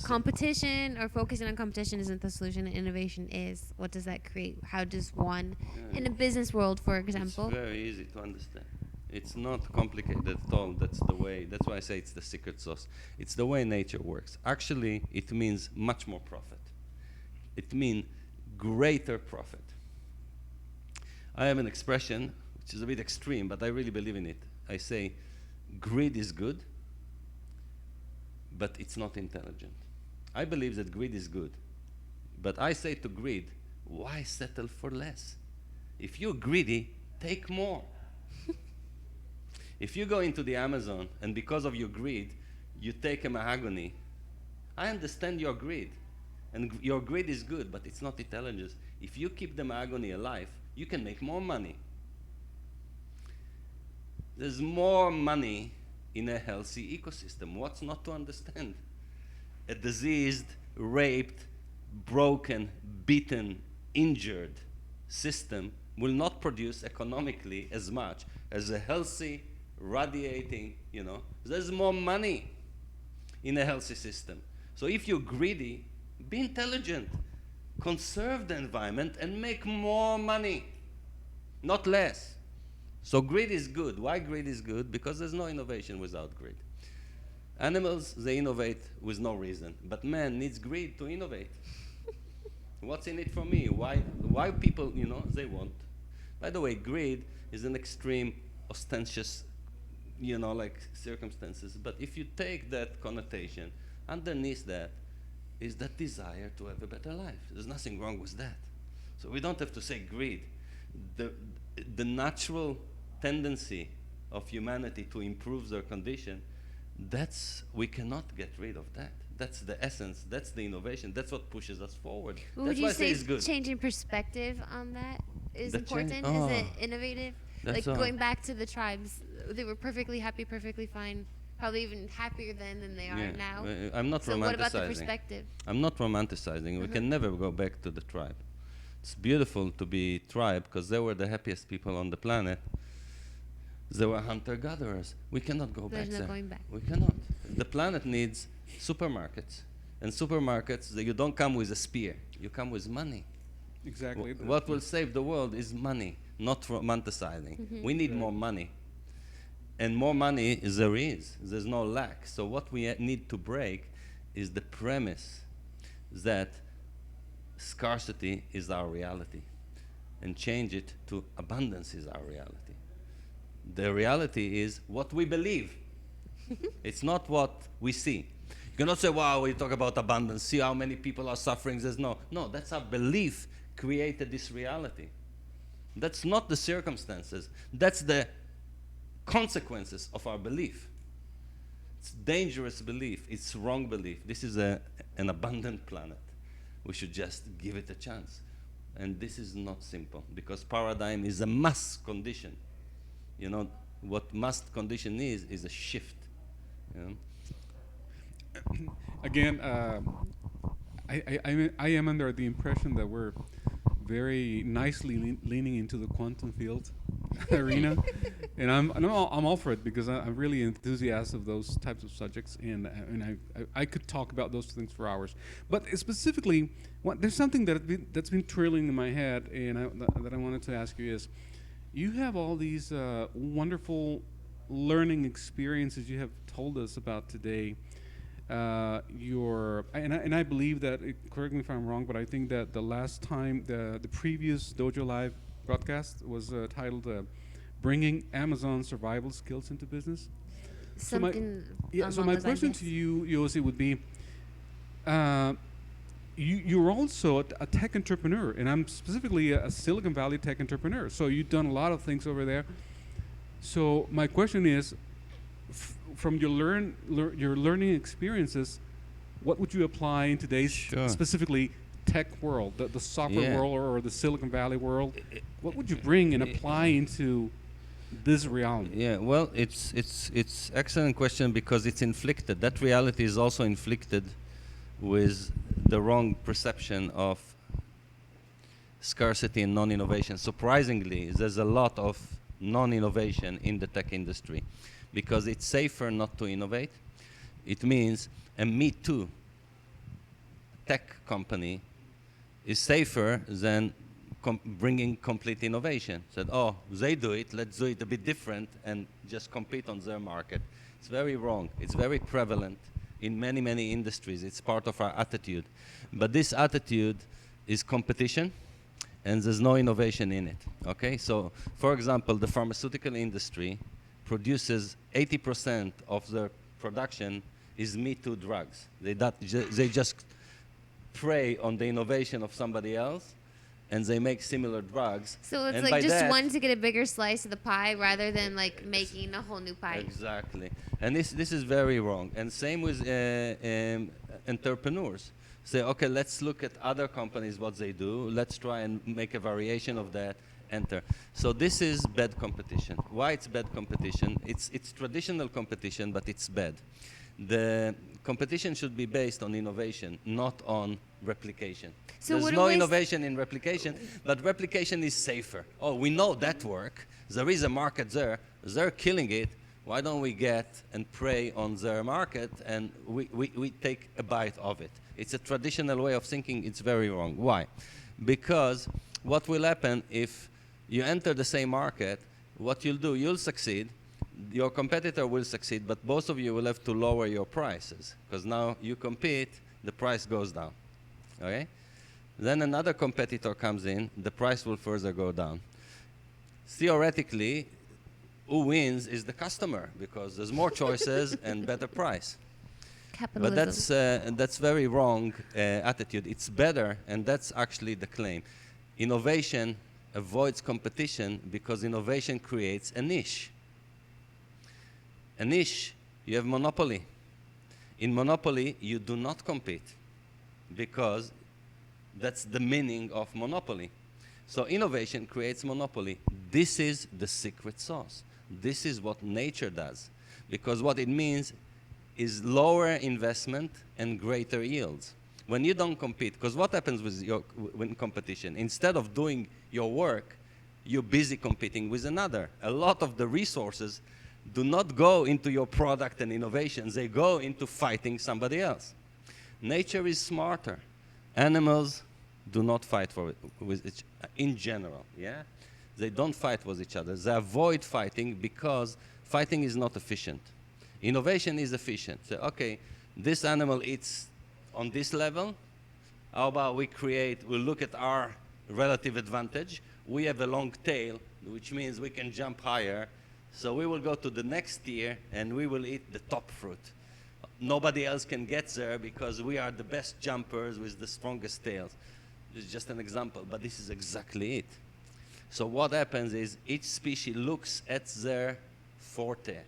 S1: competition or focusing on competition isn't the solution and innovation is, what does that create? How does one, in a business world, for example?
S3: It's very easy to understand. It's not complicated at all. That's why I say it's the secret sauce. It's the way nature works. Actually, it means much more profit. It means greater profit. I have an expression, which is a bit extreme, but I really believe in it. I say, greed is good, but it's not intelligent. I believe that greed is good, but I say to greed, why settle for less? If you're greedy, take more. If you go into the Amazon and because of your greed, you take a mahogany, I understand your greed. And your greed is good, but it's not intelligence. If you keep the mahogany alive, you can make more money. There's more money in a healthy ecosystem. What's not to understand? A diseased, raped, broken, beaten, injured system will not produce economically as much as a healthy, radiating, There's more money in a healthy system. So if you're greedy, be intelligent. Conserve the environment and make more money, not less. So greed is good. Why greed is good? Because there's no innovation without greed. Animals, they innovate with no reason. But man needs greed to innovate. What's in it for me? Why people, they want. By the way, greed is an extreme, ostentatious, circumstances. But if you take that connotation, underneath that is that desire to have a better life. There's nothing wrong with that. So we don't have to say greed. The natural tendency of humanity to improve their condition, we cannot get rid of that. That's the essence. That's the innovation. That's what pushes us forward.
S1: Well,
S3: that's
S1: would you
S3: why I say
S1: say
S3: it's good.
S1: changing perspective on that is
S3: The
S1: important?
S3: change-
S1: Is it innovative?
S3: That's
S1: Like
S3: all.
S1: going back to the tribes, they were perfectly happy, perfectly fine, probably even happier then than they are now.
S3: I'm not
S1: So
S3: romanticizing.
S1: what about the perspective?
S3: I'm not romanticizing. We can never go back to the tribe. It's beautiful to be tribe because they were the happiest people on the planet. They were hunter-gatherers. We cannot go
S1: There's
S3: back
S1: no
S3: there.
S1: going back.
S3: We cannot. The planet needs supermarkets. And supermarkets, you don't come with a spear. You come with money.
S2: Exactly.
S3: What will save the world is money, not romanticizing. We need more money. And more money there is. There's no lack. So what we need to break is the premise that scarcity is our reality, and change it to abundance is our reality. The reality is what we believe. It's not what we see. You cannot say, wow, we talk about abundance, see how many people are suffering. There's no, that's our belief created this reality. That's not the circumstances. That's the consequences of our belief. It's dangerous belief. It's wrong belief. This is an abundant planet. We should just give it a chance. And this is not simple, because paradigm is a must condition. You know, what must condition is a shift. You know?
S2: Again, I am under the impression that we're very nicely leaning into the quantum field arena, and I'm all for it, because I'm really enthusiastic of those types of subjects, and I could talk about those things for hours. But specifically, there's something that's been twirling in my head, and that I wanted to ask you is, you have all these wonderful learning experiences you have told us about today. And I believe that, correct me if I'm wrong, but I think that the last time, the previous DojoLIVE broadcast was titled "Bringing Amazon Survival Skills into Business." So my question to you, Yossi, would be, you're also a tech entrepreneur, and I'm specifically a Silicon Valley tech entrepreneur. So you've done a lot of things over there. So my question is, from your learning experiences, what would you apply in today's specifically tech world, the software world, or the Silicon Valley world? What would you bring and apply into this reality?
S3: Yeah, well, it's excellent question, because it's inflicted. That reality is also inflicted with the wrong perception of scarcity and non-innovation. Surprisingly, there's a lot of non-innovation in the tech industry, because it's safer not to innovate. It means a Me Too tech company is safer than bringing complete innovation. Said, oh, they do it, let's do it a bit different and just compete on their market. It's very wrong. It's very prevalent in many, many industries. It's part of our attitude. But this attitude is competition, and there's no innovation in it. Okay, so for example, the pharmaceutical industry produces 80% of their production is Me Too drugs. They just prey on the innovation of somebody else, and they make similar drugs.
S1: So it's like just one to get a bigger slice of the pie, rather than like making a whole new pie.
S3: Exactly, and this is very wrong. And same with entrepreneurs. Say, okay, let's look at other companies, what they do. Let's try and make a variation of that. Enter. So this is bad competition. Why it's bad competition? It's traditional competition, but it's bad. The competition should be based on innovation, not on replication. So there's no innovation in replication, but replication is safer. Oh, we know that work. There is a market there. They're killing it. Why don't we get and prey on their market, and we take a bite of it? It's a traditional way of thinking. It's very wrong. Why? Because what will happen if you enter the same market, what you'll do, you'll succeed, your competitor will succeed, but both of you will have to lower your prices, because now you compete, the price goes down. Okay? Then another competitor comes in, the price will further go down. Theoretically, who wins is the customer, because there's more choices and better price.
S1: Capitalism.
S3: But that's very wrong attitude. It's better, and that's actually the claim. Innovation avoids competition because innovation creates a niche. A niche, you have monopoly. In monopoly, you do not compete, because that's the meaning of monopoly. So innovation creates monopoly. This is the secret sauce. This is what nature does, because what it means is lower investment and greater yields. When you don't compete, because what happens with competition? Instead of doing your work, you're busy competing with another. A lot of the resources do not go into your product and innovations. They go into fighting somebody else. Nature is smarter. Animals do not fight with each in general, yeah? They don't fight with each other. They avoid fighting because fighting is not efficient. Innovation is efficient. So, okay, this animal eats on this level. How about we look at our relative advantage. We have a long tail, which means we can jump higher. So we will go to the next tier and we will eat the top fruit. Nobody else can get there because we are the best jumpers with the strongest tails. This is just an example, but this is exactly it. So what happens is each species looks at their forte.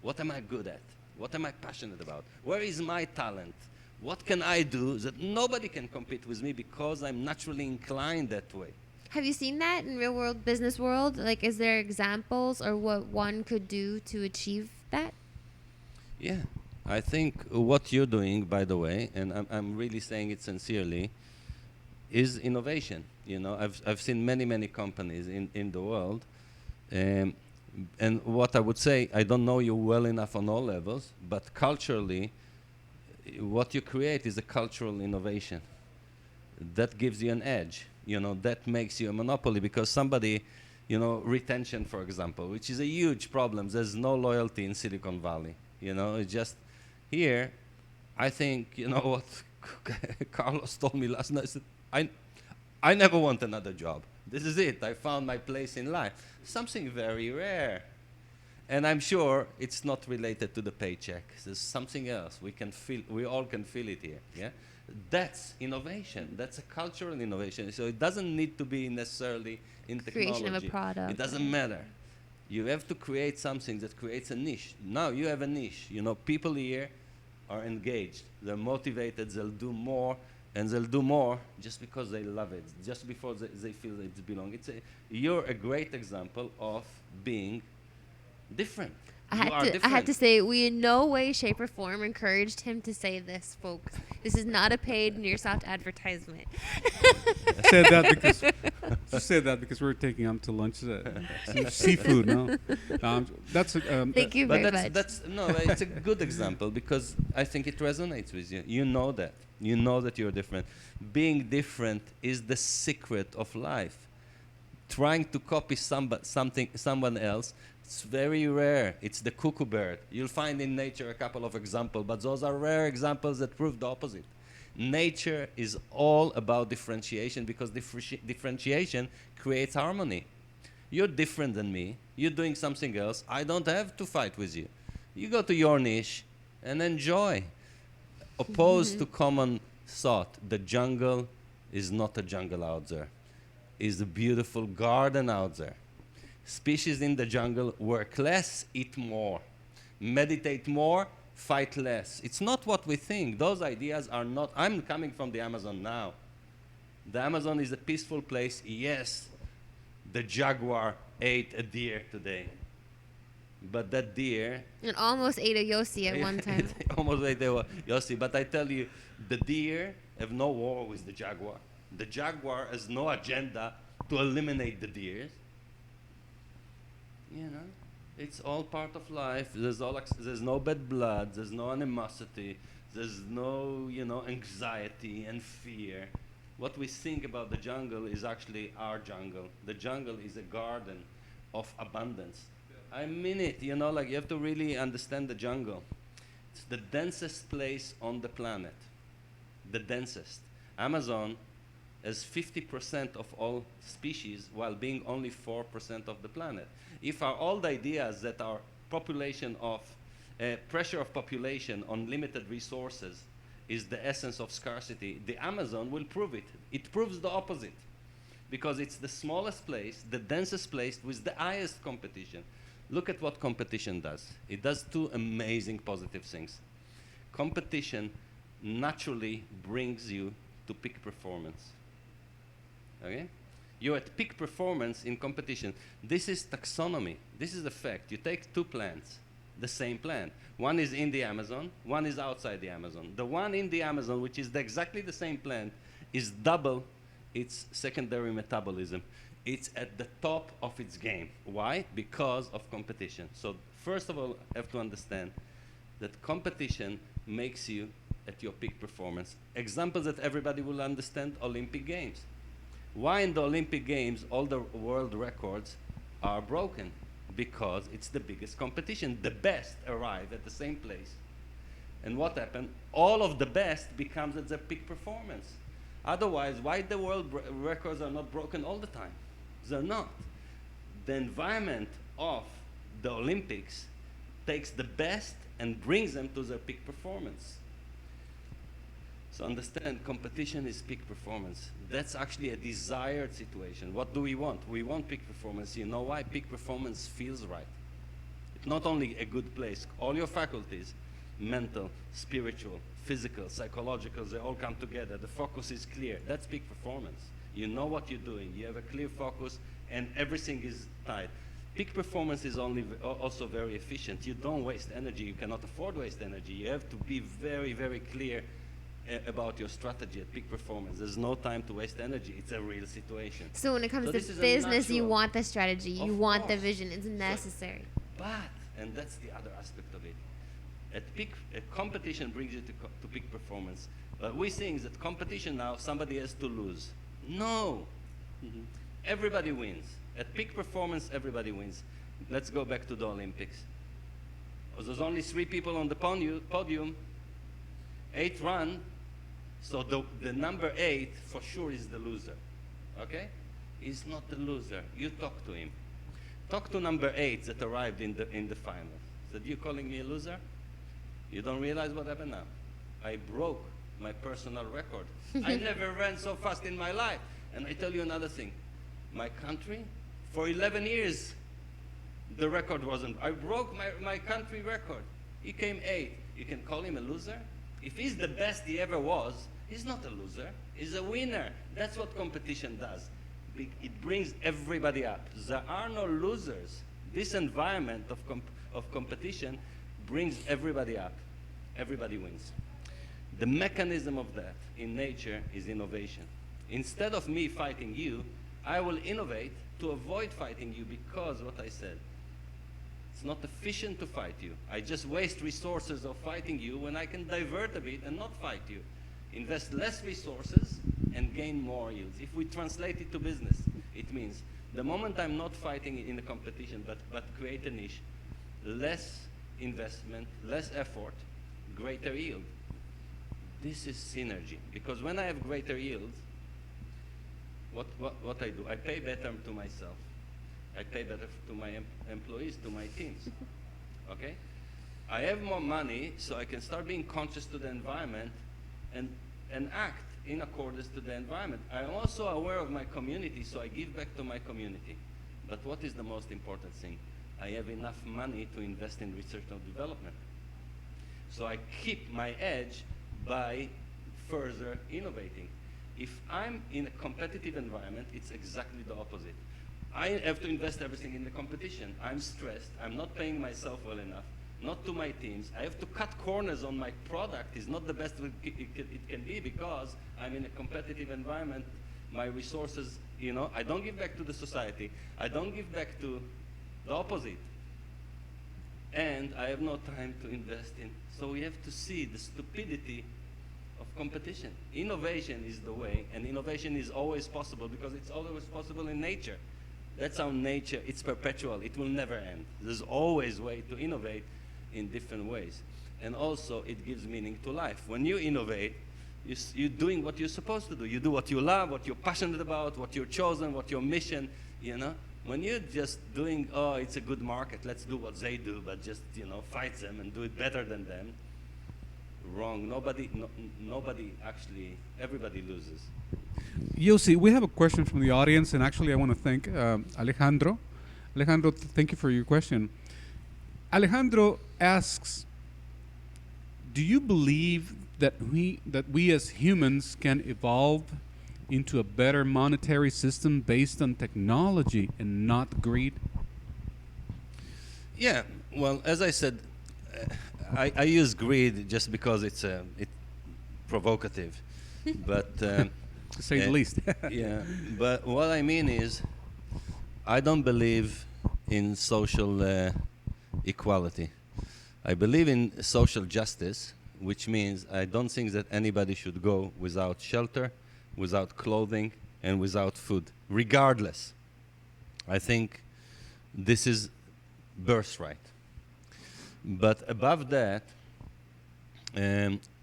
S3: What am I good at? What am I passionate about? Where is my talent? What can I do that nobody can compete with me because I'm naturally inclined that way?
S1: Have you seen that in real world, business world? Like, is there examples or what one could do to achieve that?
S3: Yeah, I think what you're doing, by the way, and I'm really saying it sincerely, is innovation. You know, I've seen many companies in the world, and what I would say, I don't know you well enough on all levels, but culturally, what you create is a cultural innovation that gives you an edge. You know, that makes you a monopoly because somebody, you know, retention, for example, which is a huge problem. There's no loyalty in Silicon Valley. You know, it's just here. I think, you know what Carlos told me last night. I never want another job. This is it. I found my place in life. Something very rare. And I'm sure it's not related to the paycheck. There's something else. We all can feel it here. Yeah? That's innovation. That's a cultural innovation. So it doesn't need to be necessarily in technology.
S1: Creation of a product.
S3: It doesn't matter. You have to create something that creates a niche. Now you have a niche. You know, people here are engaged. They're motivated. They'll do more. And they'll do more just because they love it, just before they feel that it belongs. You're a great example of being different.
S1: I had to say, we in no way, shape, or form encouraged him to say this, folks. This is not a paid Nearsoft advertisement.
S2: I said that because we're taking him to lunch. Seafood, no?
S1: Thank you very much.
S3: It's a good example because I think it resonates with you. You know that. You know that you're different. Being different is the secret of life. Trying to copy someone else, it's very rare. It's the cuckoo bird. You'll find in nature a couple of examples, but those are rare examples that prove the opposite. Nature is all about differentiation because differentiation creates harmony. You're different than me. You're doing something else. I don't have to fight with you. You go to your niche and enjoy. Opposed to common thought, the jungle is not a jungle out there. It's a beautiful garden out there. Species in the jungle work less, eat more. Meditate more, fight less. It's not what we think. Those ideas are not. I'm coming from the Amazon now. The Amazon is a peaceful place. Yes, the jaguar ate a deer today. But that deer...
S1: And almost ate a Yossi at one time.
S3: Almost ate a Yossi. But I tell you, the deer have no war with the jaguar. The jaguar has no agenda to eliminate the deer. You know, it's all part of life. There's no bad blood. There's no animosity. There's no, you know, anxiety and fear. What we think about the jungle is actually our jungle. The jungle is a garden of abundance. I mean it, you know, like you have to really understand the jungle. It's the densest place on the planet. The densest. Amazon has 50% of all species while being only 4% of the planet. If our old ideas that our population of, pressure of population on limited resources is the essence of scarcity, the Amazon will prove it. It proves the opposite. Because it's the smallest place, the densest place with the highest competition. Look at what competition does. It does two amazing positive things. Competition naturally brings you to peak performance. Okay? You're at peak performance in competition. This is taxonomy. This is the fact. You take two plants, the same plant. One is in the Amazon, one is outside the Amazon. The one in the Amazon, which is exactly the same plant, is double its secondary metabolism. It's at the top of its game. Why? Because of competition. So first of all, you have to understand that competition makes you at your peak performance. Examples that everybody will understand: Olympic Games. Why in the Olympic Games all the world records are broken? Because it's the biggest competition. The best arrive at the same place. And what happened? All of the best becomes at their peak performance. Otherwise, why the world records are not broken all the time? They're not. The environment of the Olympics takes the best and brings them to their peak performance. So understand, competition is peak performance. That's actually a desired situation. What do we want? We want peak performance. You know why? Peak performance feels right. It's not only a good place. All your faculties, mental, spiritual, physical, psychological, they all come together. The focus is clear. That's peak performance. You know what you're doing. You have a clear focus, and everything is tight. Peak performance is also very efficient. You don't waste energy. You cannot afford to waste energy. You have to be very, very clear about your strategy at peak performance. There's no time to waste energy. It's a real situation.
S1: So when it comes
S3: So
S1: to
S3: this is a
S1: business, you
S3: natural-
S1: want the strategy, you
S3: Of
S1: want the
S3: course.
S1: vision, it's necessary.
S3: But, and that's the other aspect of it, at peak, competition brings you to peak performance. But we're seeing that competition now, somebody has to lose. No. Everybody wins. At peak performance, everybody wins. Let's go back to the Olympics. There's only 3 people on the podium, 8 run, so the number 8 for sure is the loser. Okay? He's not the loser. You talk to him. Talk to number 8 that arrived in the final. Said, you calling me a loser? You don't realize what happened now. I broke my personal record. I never ran so fast in my life. And I tell you another thing. My country, for 11 years, the record wasn't. I broke my country record. He came 8. You can call him a loser? If he's the best he ever was, he's not a loser. He's a winner. That's what competition does. It brings everybody up. There are no losers. This environment of competition brings everybody up. Everybody wins. The mechanism of that in nature is innovation. Instead of me fighting you, I will innovate to avoid fighting you, because what I said, it's not efficient to fight you. I just waste resources of fighting you when I can divert a bit and not fight you. Invest less resources and gain more yields. If we translate it to business, it means the moment I'm not fighting in a competition but create a niche, less investment, less effort, greater yield. This is synergy, because when I have greater yield, what I do, I pay better to myself. I pay better to my employees, to my teams. Okay? I have more money, so I can start being conscious to the environment and act in accordance to the environment. I'm also aware of my community, so I give back to my community. But what is the most important thing? I have enough money to invest in research and development. So I keep my edge by further innovating. If I'm in a competitive environment, it's exactly the opposite. I have to invest everything in the competition. I'm stressed. I'm not paying myself well enough, not to my teams. I have to cut corners on my product. It's not the best it can be, because I'm in a competitive environment. My resources, I don't give back to the society. I don't give back to the opposite. And I have no time to invest in. So we have to see the stupidity of competition. Innovation is the way, and innovation is always possible because it's always possible in nature. That's our nature. It's perpetual. It will never end. There's always a way to innovate in different ways. And also, it gives meaning to life. When you innovate, you're doing what you're supposed to do. You do what you love, what you're passionate about, what you're chosen, what your mission, When you're just doing, oh, it's a good market, let's do what they do, but just, fight them and do it better than them. Wrong. Nobody actually, everybody loses.
S2: Yossi, we have a question from the audience, and actually I want to thank Alejandro. Alejandro, thank you for your question. Alejandro asks, do you believe that we as humans can evolve into a better monetary system based on technology and not greed?
S3: Yeah, well, as I said, I use greed just because it's provocative, but
S2: To say the least.
S3: yeah. But what I mean is, I don't believe in social equality. I believe in social justice, which means I don't think that anybody should go without shelter, without clothing, and without food, regardless. I think this is birthright. But above that,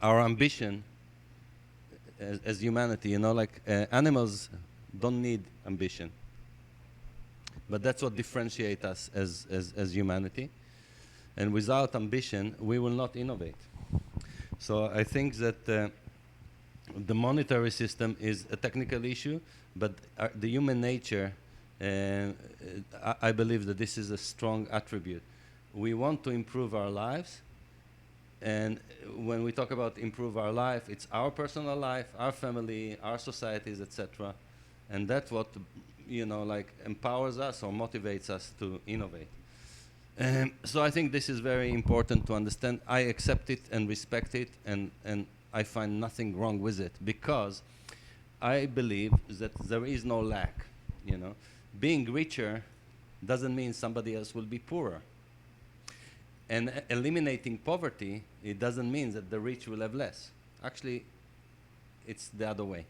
S3: our ambition as humanity, like animals don't need ambition. But that's what differentiates us as humanity. And without ambition, we will not innovate. So I think that the monetary system is a technical issue, but the human nature, I believe that this is a strong attribute. We want to improve our lives, and when we talk about improve our life, it's our personal life, our family, our societies, etc. And that's what, empowers us or motivates us to innovate. So I think this is very important to understand. I accept it and respect it, and I find nothing wrong with it, because I believe that there is no lack. Being richer doesn't mean somebody else will be poorer. And eliminating poverty, it doesn't mean that the rich will have less. Actually, it's the other way.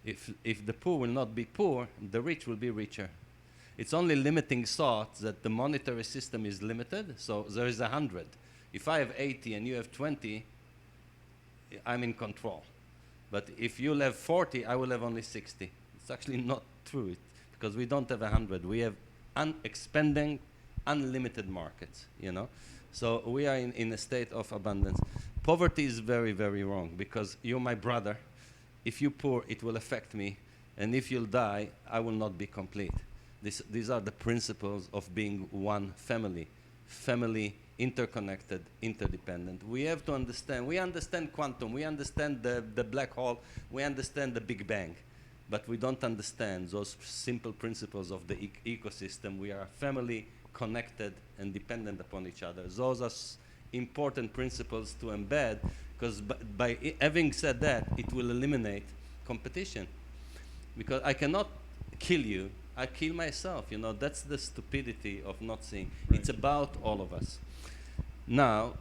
S3: If the poor will not be poor, the rich will be richer. It's only limiting thought that the monetary system is limited, so there is 100. If I have 80 and you have 20, I'm in control. But if you'll have 40, I will have only 60. It's actually not true, because we don't have 100. We have expanding, unlimited markets, So we are in a state of abundance. Poverty is very, very wrong, because you're my brother. If you're poor, it will affect me. And if you'll die, I will not be complete. These are the principles of being one family. Family, interconnected, interdependent. We have to understand. We understand quantum. We understand the black hole. We understand the Big Bang. But we don't understand those simple principles of the ecosystem. We are family, connected, and dependent upon each other. Those are important principles to embed, because by having said that, it will eliminate competition. Because I cannot kill you, I kill myself. That's the stupidity of not seeing. Right. It's about all of us. Now,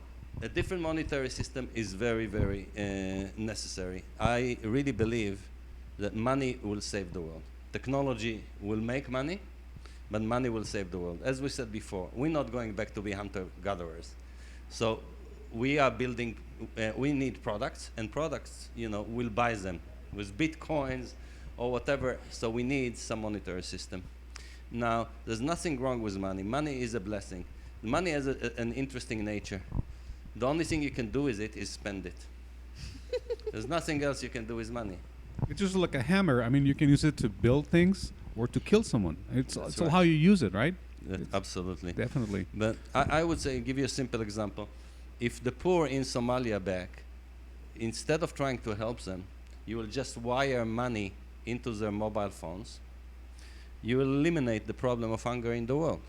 S3: a different monetary system is very, very necessary. I really believe that money will save the world. Technology will make money, but money will save the world. As we said before, we're not going back to be hunter-gatherers. So we are building, we need products, and products, we'll buy them with bitcoins or whatever. So we need some monetary system. Now, there's nothing wrong with money. Money is a blessing. Money has an interesting nature. The only thing you can do with it is spend it. There's nothing else you can do with money.
S2: It's just like a hammer. I mean, you can use it to build things or to kill someone. It's all how you use it, right?
S3: Absolutely.
S2: Definitely.
S3: But I would say, give you a simple example. If the poor in Somalia back, instead of trying to help them, you will just wire money into their mobile phones, you will eliminate the problem of hunger in the world.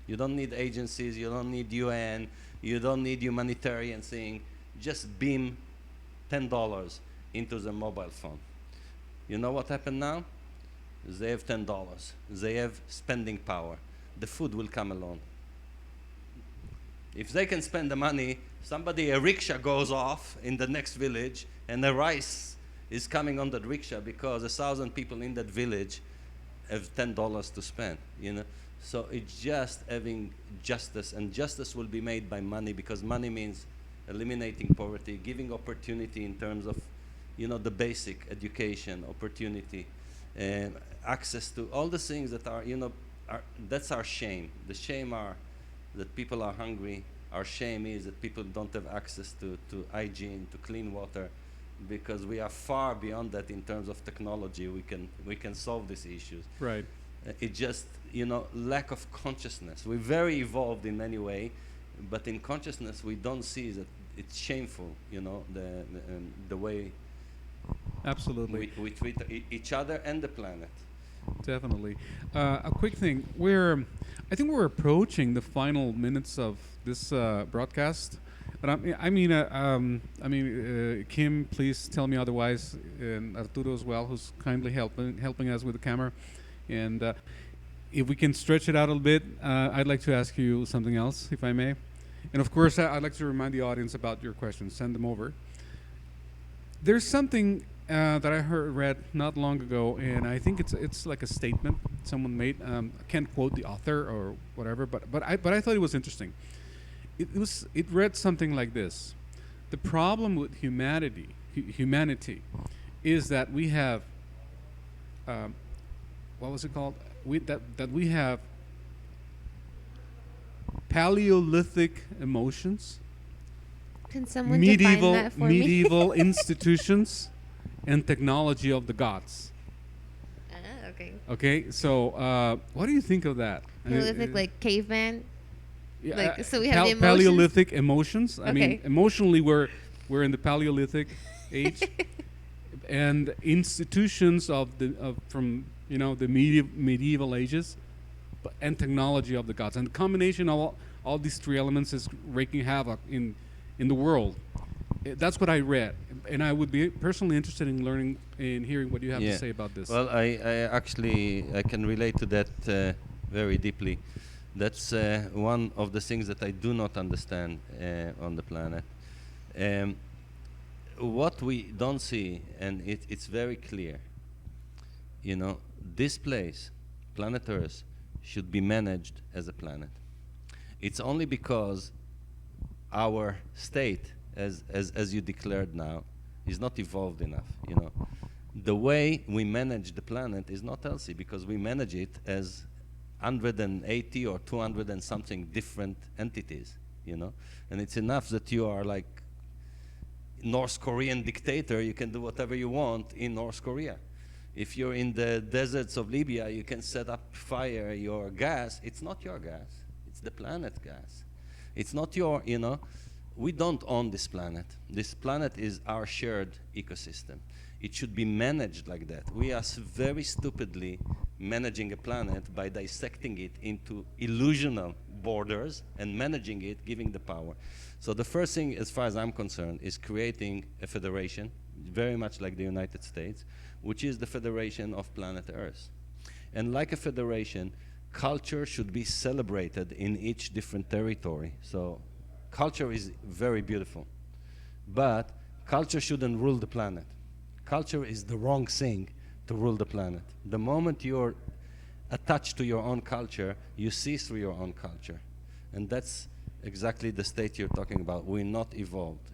S3: You don't need agencies, you don't need UN, you don't need humanitarian thing. Just beam $10 into the mobile phone. You know what happened now? They have $10. They have spending power. The food will come alone. If they can spend the money, a rickshaw goes off in the next village, and the rice is coming on that rickshaw because 1,000 people in that village have $10 to spend. So it's just having justice, and justice will be made by money, because money means eliminating poverty, giving opportunity in terms of, the basic education, opportunity, access to all the things that are, that's our shame. The shame are that people are hungry. Our shame is that people don't have access to hygiene, to clean water, because we are far beyond that in terms of technology. We can solve these issues.
S2: Right.
S3: It just, lack of consciousness. We're very evolved in many ways, but in consciousness we don't see that it's shameful, the way
S2: absolutely
S3: we treat each other and the planet.
S2: Definitely. A quick thing. I think we're approaching the final minutes of this broadcast. But Kim, please tell me otherwise, and Arturo as well, who's kindly helping us with the camera. And if we can stretch it out a little bit, I'd like to ask you something else, if I may. And of course, I'd like to remind the audience about your questions. Send them over. There's something that I read not long ago, and I think it's like a statement someone made. I can't quote the author or whatever, but I thought it was interesting. It read something like this: the problem with humanity is that we have what was it called? That we have Paleolithic emotions,
S1: Can someone define that for me?
S2: medieval institutions, and technology of the gods.
S1: Okay.
S2: Okay, so what do you think of that?
S1: Paleolithic, like caveman.
S2: Yeah,
S1: like, so we have the emotions?
S2: Paleolithic emotions. I mean,
S1: Okay.
S2: emotionally, we're in the Paleolithic age, and institutions from the medieval ages, and technology of the gods, and the combination of all these three elements is wreaking havoc in the world. That's what I read, and I would be personally interested in learning and hearing what you have to say about this.
S3: Well, I can relate to that very deeply. That's one of the things that I do not understand on the planet. What we don't see, and it's very clear, this place, planet Earth, should be managed as a planet. It's only because our state, as you declared now, is not evolved enough. The way we manage the planet is not healthy because we manage it as 180 or 200 and something different entities, and it's enough that you are like North Korean dictator. You can do whatever you want in North Korea. If you're in the deserts of Libya, you can set up fire your gas. It's not your gas. It's the planet's gas. It's not your, we don't own this planet. This planet is our shared ecosystem. It should be managed like that. We are very stupidly managing a planet by dissecting it into illusional borders and managing it, giving the power. So the first thing, as far as I'm concerned, is creating a federation, very much like the United States, which is the federation of planet Earth. And like a federation, culture should be celebrated in each different territory. So culture is very beautiful, but culture shouldn't rule the planet. Culture is the wrong thing to rule the planet. The moment you're attached to your own culture, you see through your own culture. And that's exactly the state you're talking about. We're not evolved,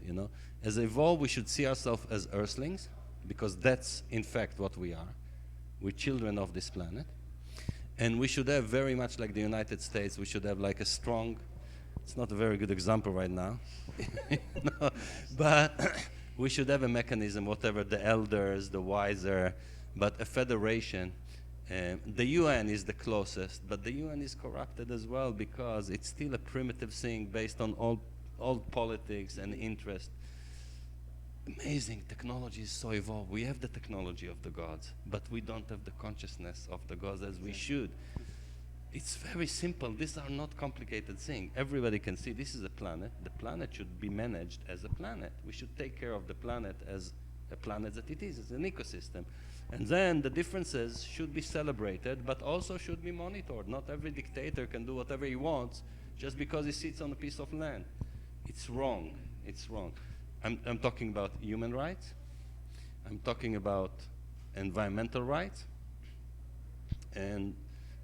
S3: As evolved, we should see ourselves as earthlings, because that's, in fact, what we are. We're children of this planet. And we should have, very much like the United States, we should have like a strong, it's not a very good example right now, but we should have a mechanism, whatever, the elders, the wiser, but a federation. The UN is the closest, but the UN is corrupted as well because it's still a primitive thing based on old politics and interest. Amazing, technology is so evolved. We have the technology of the gods, but we don't have the consciousness of the gods as we should. It's very simple. These are not complicated things. Everybody can see this is a planet. The planet should be managed as a planet. We should take care of the planet as a planet that it is. It's an ecosystem. And then the differences should be celebrated, but also should be monitored. Not every dictator can do whatever he wants just because he sits on a piece of land. It's wrong. It's wrong. I'm talking about human rights. I'm talking about environmental rights. And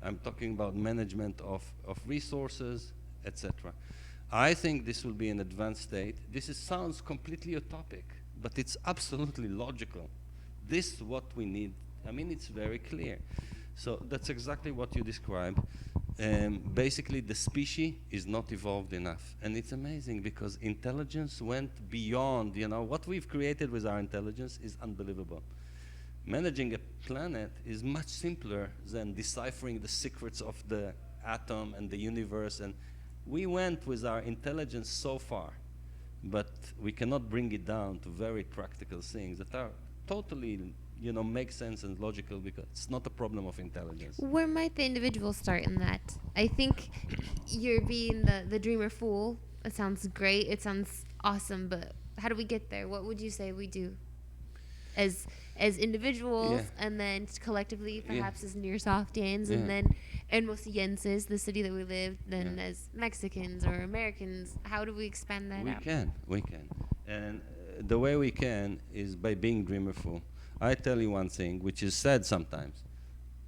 S3: I'm talking about management of resources, etc. I think this will be an advanced state. Sounds completely utopic, but it's absolutely logical. This is what we need. I mean, it's very clear. So that's exactly what you described. Basically, the species is not evolved enough. And it's amazing because intelligence went beyond, what we've created with our intelligence is unbelievable. Managing a planet is much simpler than deciphering the secrets of the atom and the universe. And we went with our intelligence so far, but we cannot bring it down to very practical things that are totally, make sense and logical because it's not a problem of intelligence.
S1: Where might the individual start in that? I think you're being the dreamer fool. It sounds great. It sounds awesome, but how do we get there? What would you say we do as individuals, and then collectively, perhaps as Nearsoftians, and then Hermosillenses, the city that we live in, as Mexicans or Americans? How do we expand that out?
S3: We can. And the way we can is by being dreamerful. I tell you one thing, which is sad sometimes.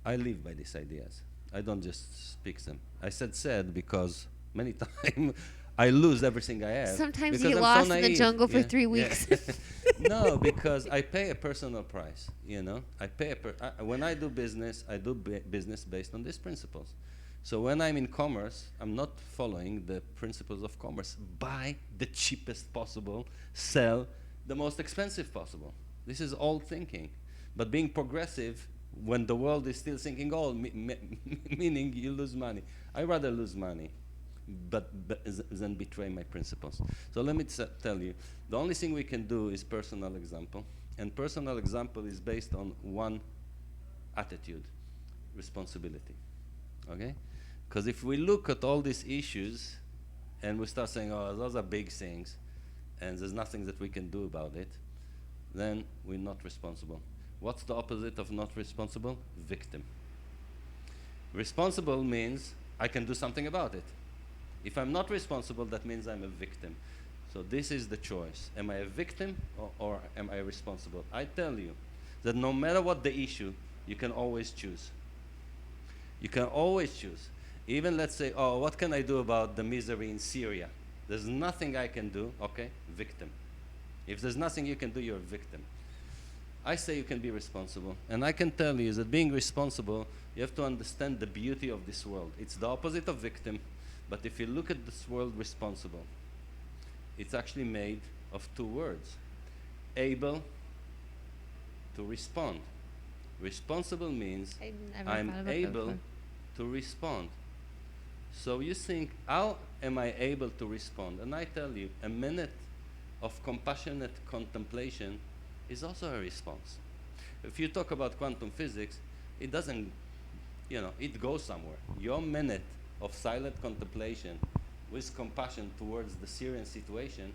S3: I live by these ideas. I don't just speak them. I said sad because many times I lose everything I have.
S1: Sometimes
S3: because
S1: you
S3: I'm
S1: lost
S3: so
S1: in the
S3: naive.
S1: jungle for 3 weeks.
S3: No, because I pay a personal price, you know. I pay when I do business, I do business based on these principles. So when I'm in commerce, I'm not following the principles of commerce. Buy the cheapest possible, sell the most expensive possible. This is old thinking. But being progressive, when the world is still thinking old, meaning you lose money. I rather lose money than betray my principles. So let me tell you, the only thing we can do is personal example. And personal example is based on one attitude, responsibility. Okay? Because if we look at all these issues and we start saying, oh, those are big things, and there's nothing that we can do about it, then we're not responsible. What's the opposite of not responsible? Victim. Responsible means I can do something about it. If I'm not responsible, that means I'm a victim. So this is the choice. Am I a victim or am I responsible? I tell you that no matter what the issue, you can always choose. You can always choose. Even let's say, oh, what can I do about the misery in Syria? There's nothing I can do, okay, victim. If there's nothing you can do, you're a victim. I say you can be responsible. And I can tell you that being responsible, you have to understand the beauty of this world. It's the opposite of victim, but if you look at this world responsible, it's actually made of 2 words. Able to respond. Responsible means I'm able to respond. So you think, how am I able to respond? And I tell you, a minute of compassionate contemplation is also a response. If you talk about quantum physics, it doesn't, it goes somewhere. Your minute of silent contemplation with compassion towards the Syrian situation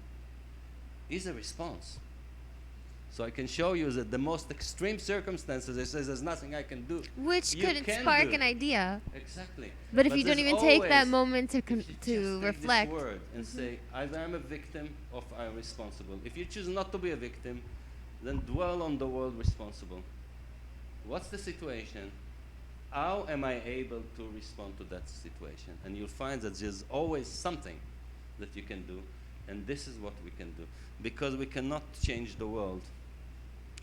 S3: is a response. So I can show you that the most extreme circumstances, it says there's nothing I can do.
S1: Which could spark an idea.
S3: Exactly.
S1: But if you don't even take that moment to
S3: to
S1: reflect.
S3: This word and say, either I'm a victim or I'm responsible. If you choose not to be a victim, then dwell on the word responsible. What's the situation? How am I able to respond to that situation? And you'll find that there's always something that you can do, and this is what we can do. Because we cannot change the world,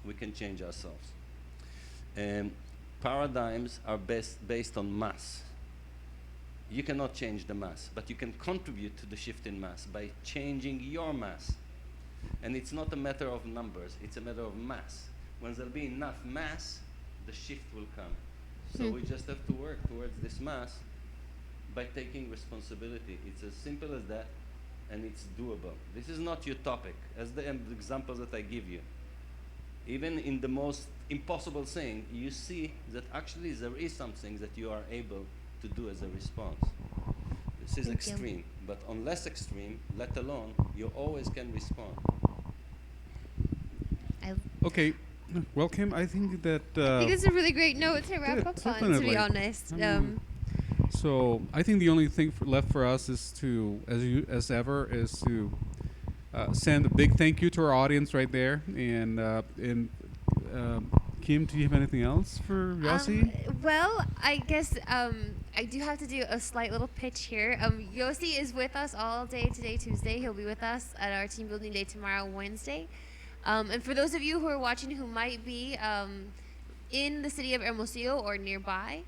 S3: we can change ourselves. Paradigms are based on mass. You cannot change the mass, but you can contribute to the shift in mass by changing your mass. And it's not a matter of numbers, it's a matter of mass. When there'll be enough mass, the shift will come. So we just have to work towards this mass by taking responsibility. It's as simple as that, and it's doable. This is not utopic, as the examples that I give you. Even in the most impossible thing, you see that actually there is something that you are able to do as a response. This is extreme, but on less extreme, let alone, you always can respond.
S2: Okay. Well, Kim, I think that...
S1: I think it's a really great note to wrap up on, to be honest.
S2: So I think the only thing left for us is to, as ever, is to send a big thank you to our audience right there. And Kim, do you have anything else for Yossi?
S1: Well, I guess I do have to do a slight little pitch here. Yossi is with us all day today, Tuesday. He'll be with us at our team building day tomorrow, Wednesday. And for those of you who are watching who might be in the city of Hermosillo or nearby,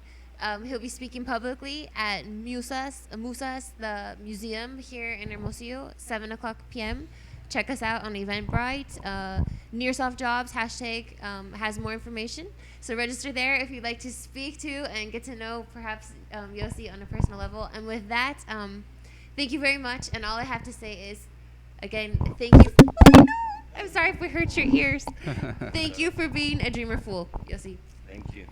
S1: he'll be speaking publicly at Musas, the museum here in Hermosillo, 7 o'clock p.m. Check us out on Eventbrite. Nearsoft Jobs hashtag has more information. So register there if you'd like to speak to and get to know perhaps Yossi on a personal level. And with that, thank you very much. And all I have to say is, again, thank you. I'm sorry if we hurt your ears. Thank you for being a dreamer fool, Yossi.
S3: Thank you.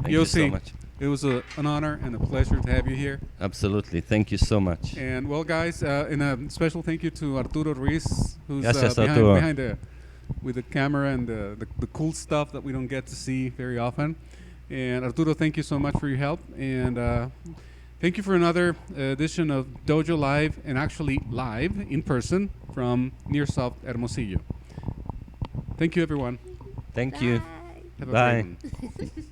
S2: Yossi,
S3: you so much.
S2: It was an honor and a pleasure to have you here.
S3: Absolutely. Thank you so much.
S2: And well, guys, and a special thank you to Arturo Ruiz, who's behind with the camera and the cool stuff that we don't get to see very often. And Arturo, thank you so much for your help. And thank you for another edition of Dojo Live, and actually live in person from near South Hermosillo. Thank you, everyone.
S3: Thank you.
S1: Bye.
S2: Have a
S3: Bye.
S2: great one.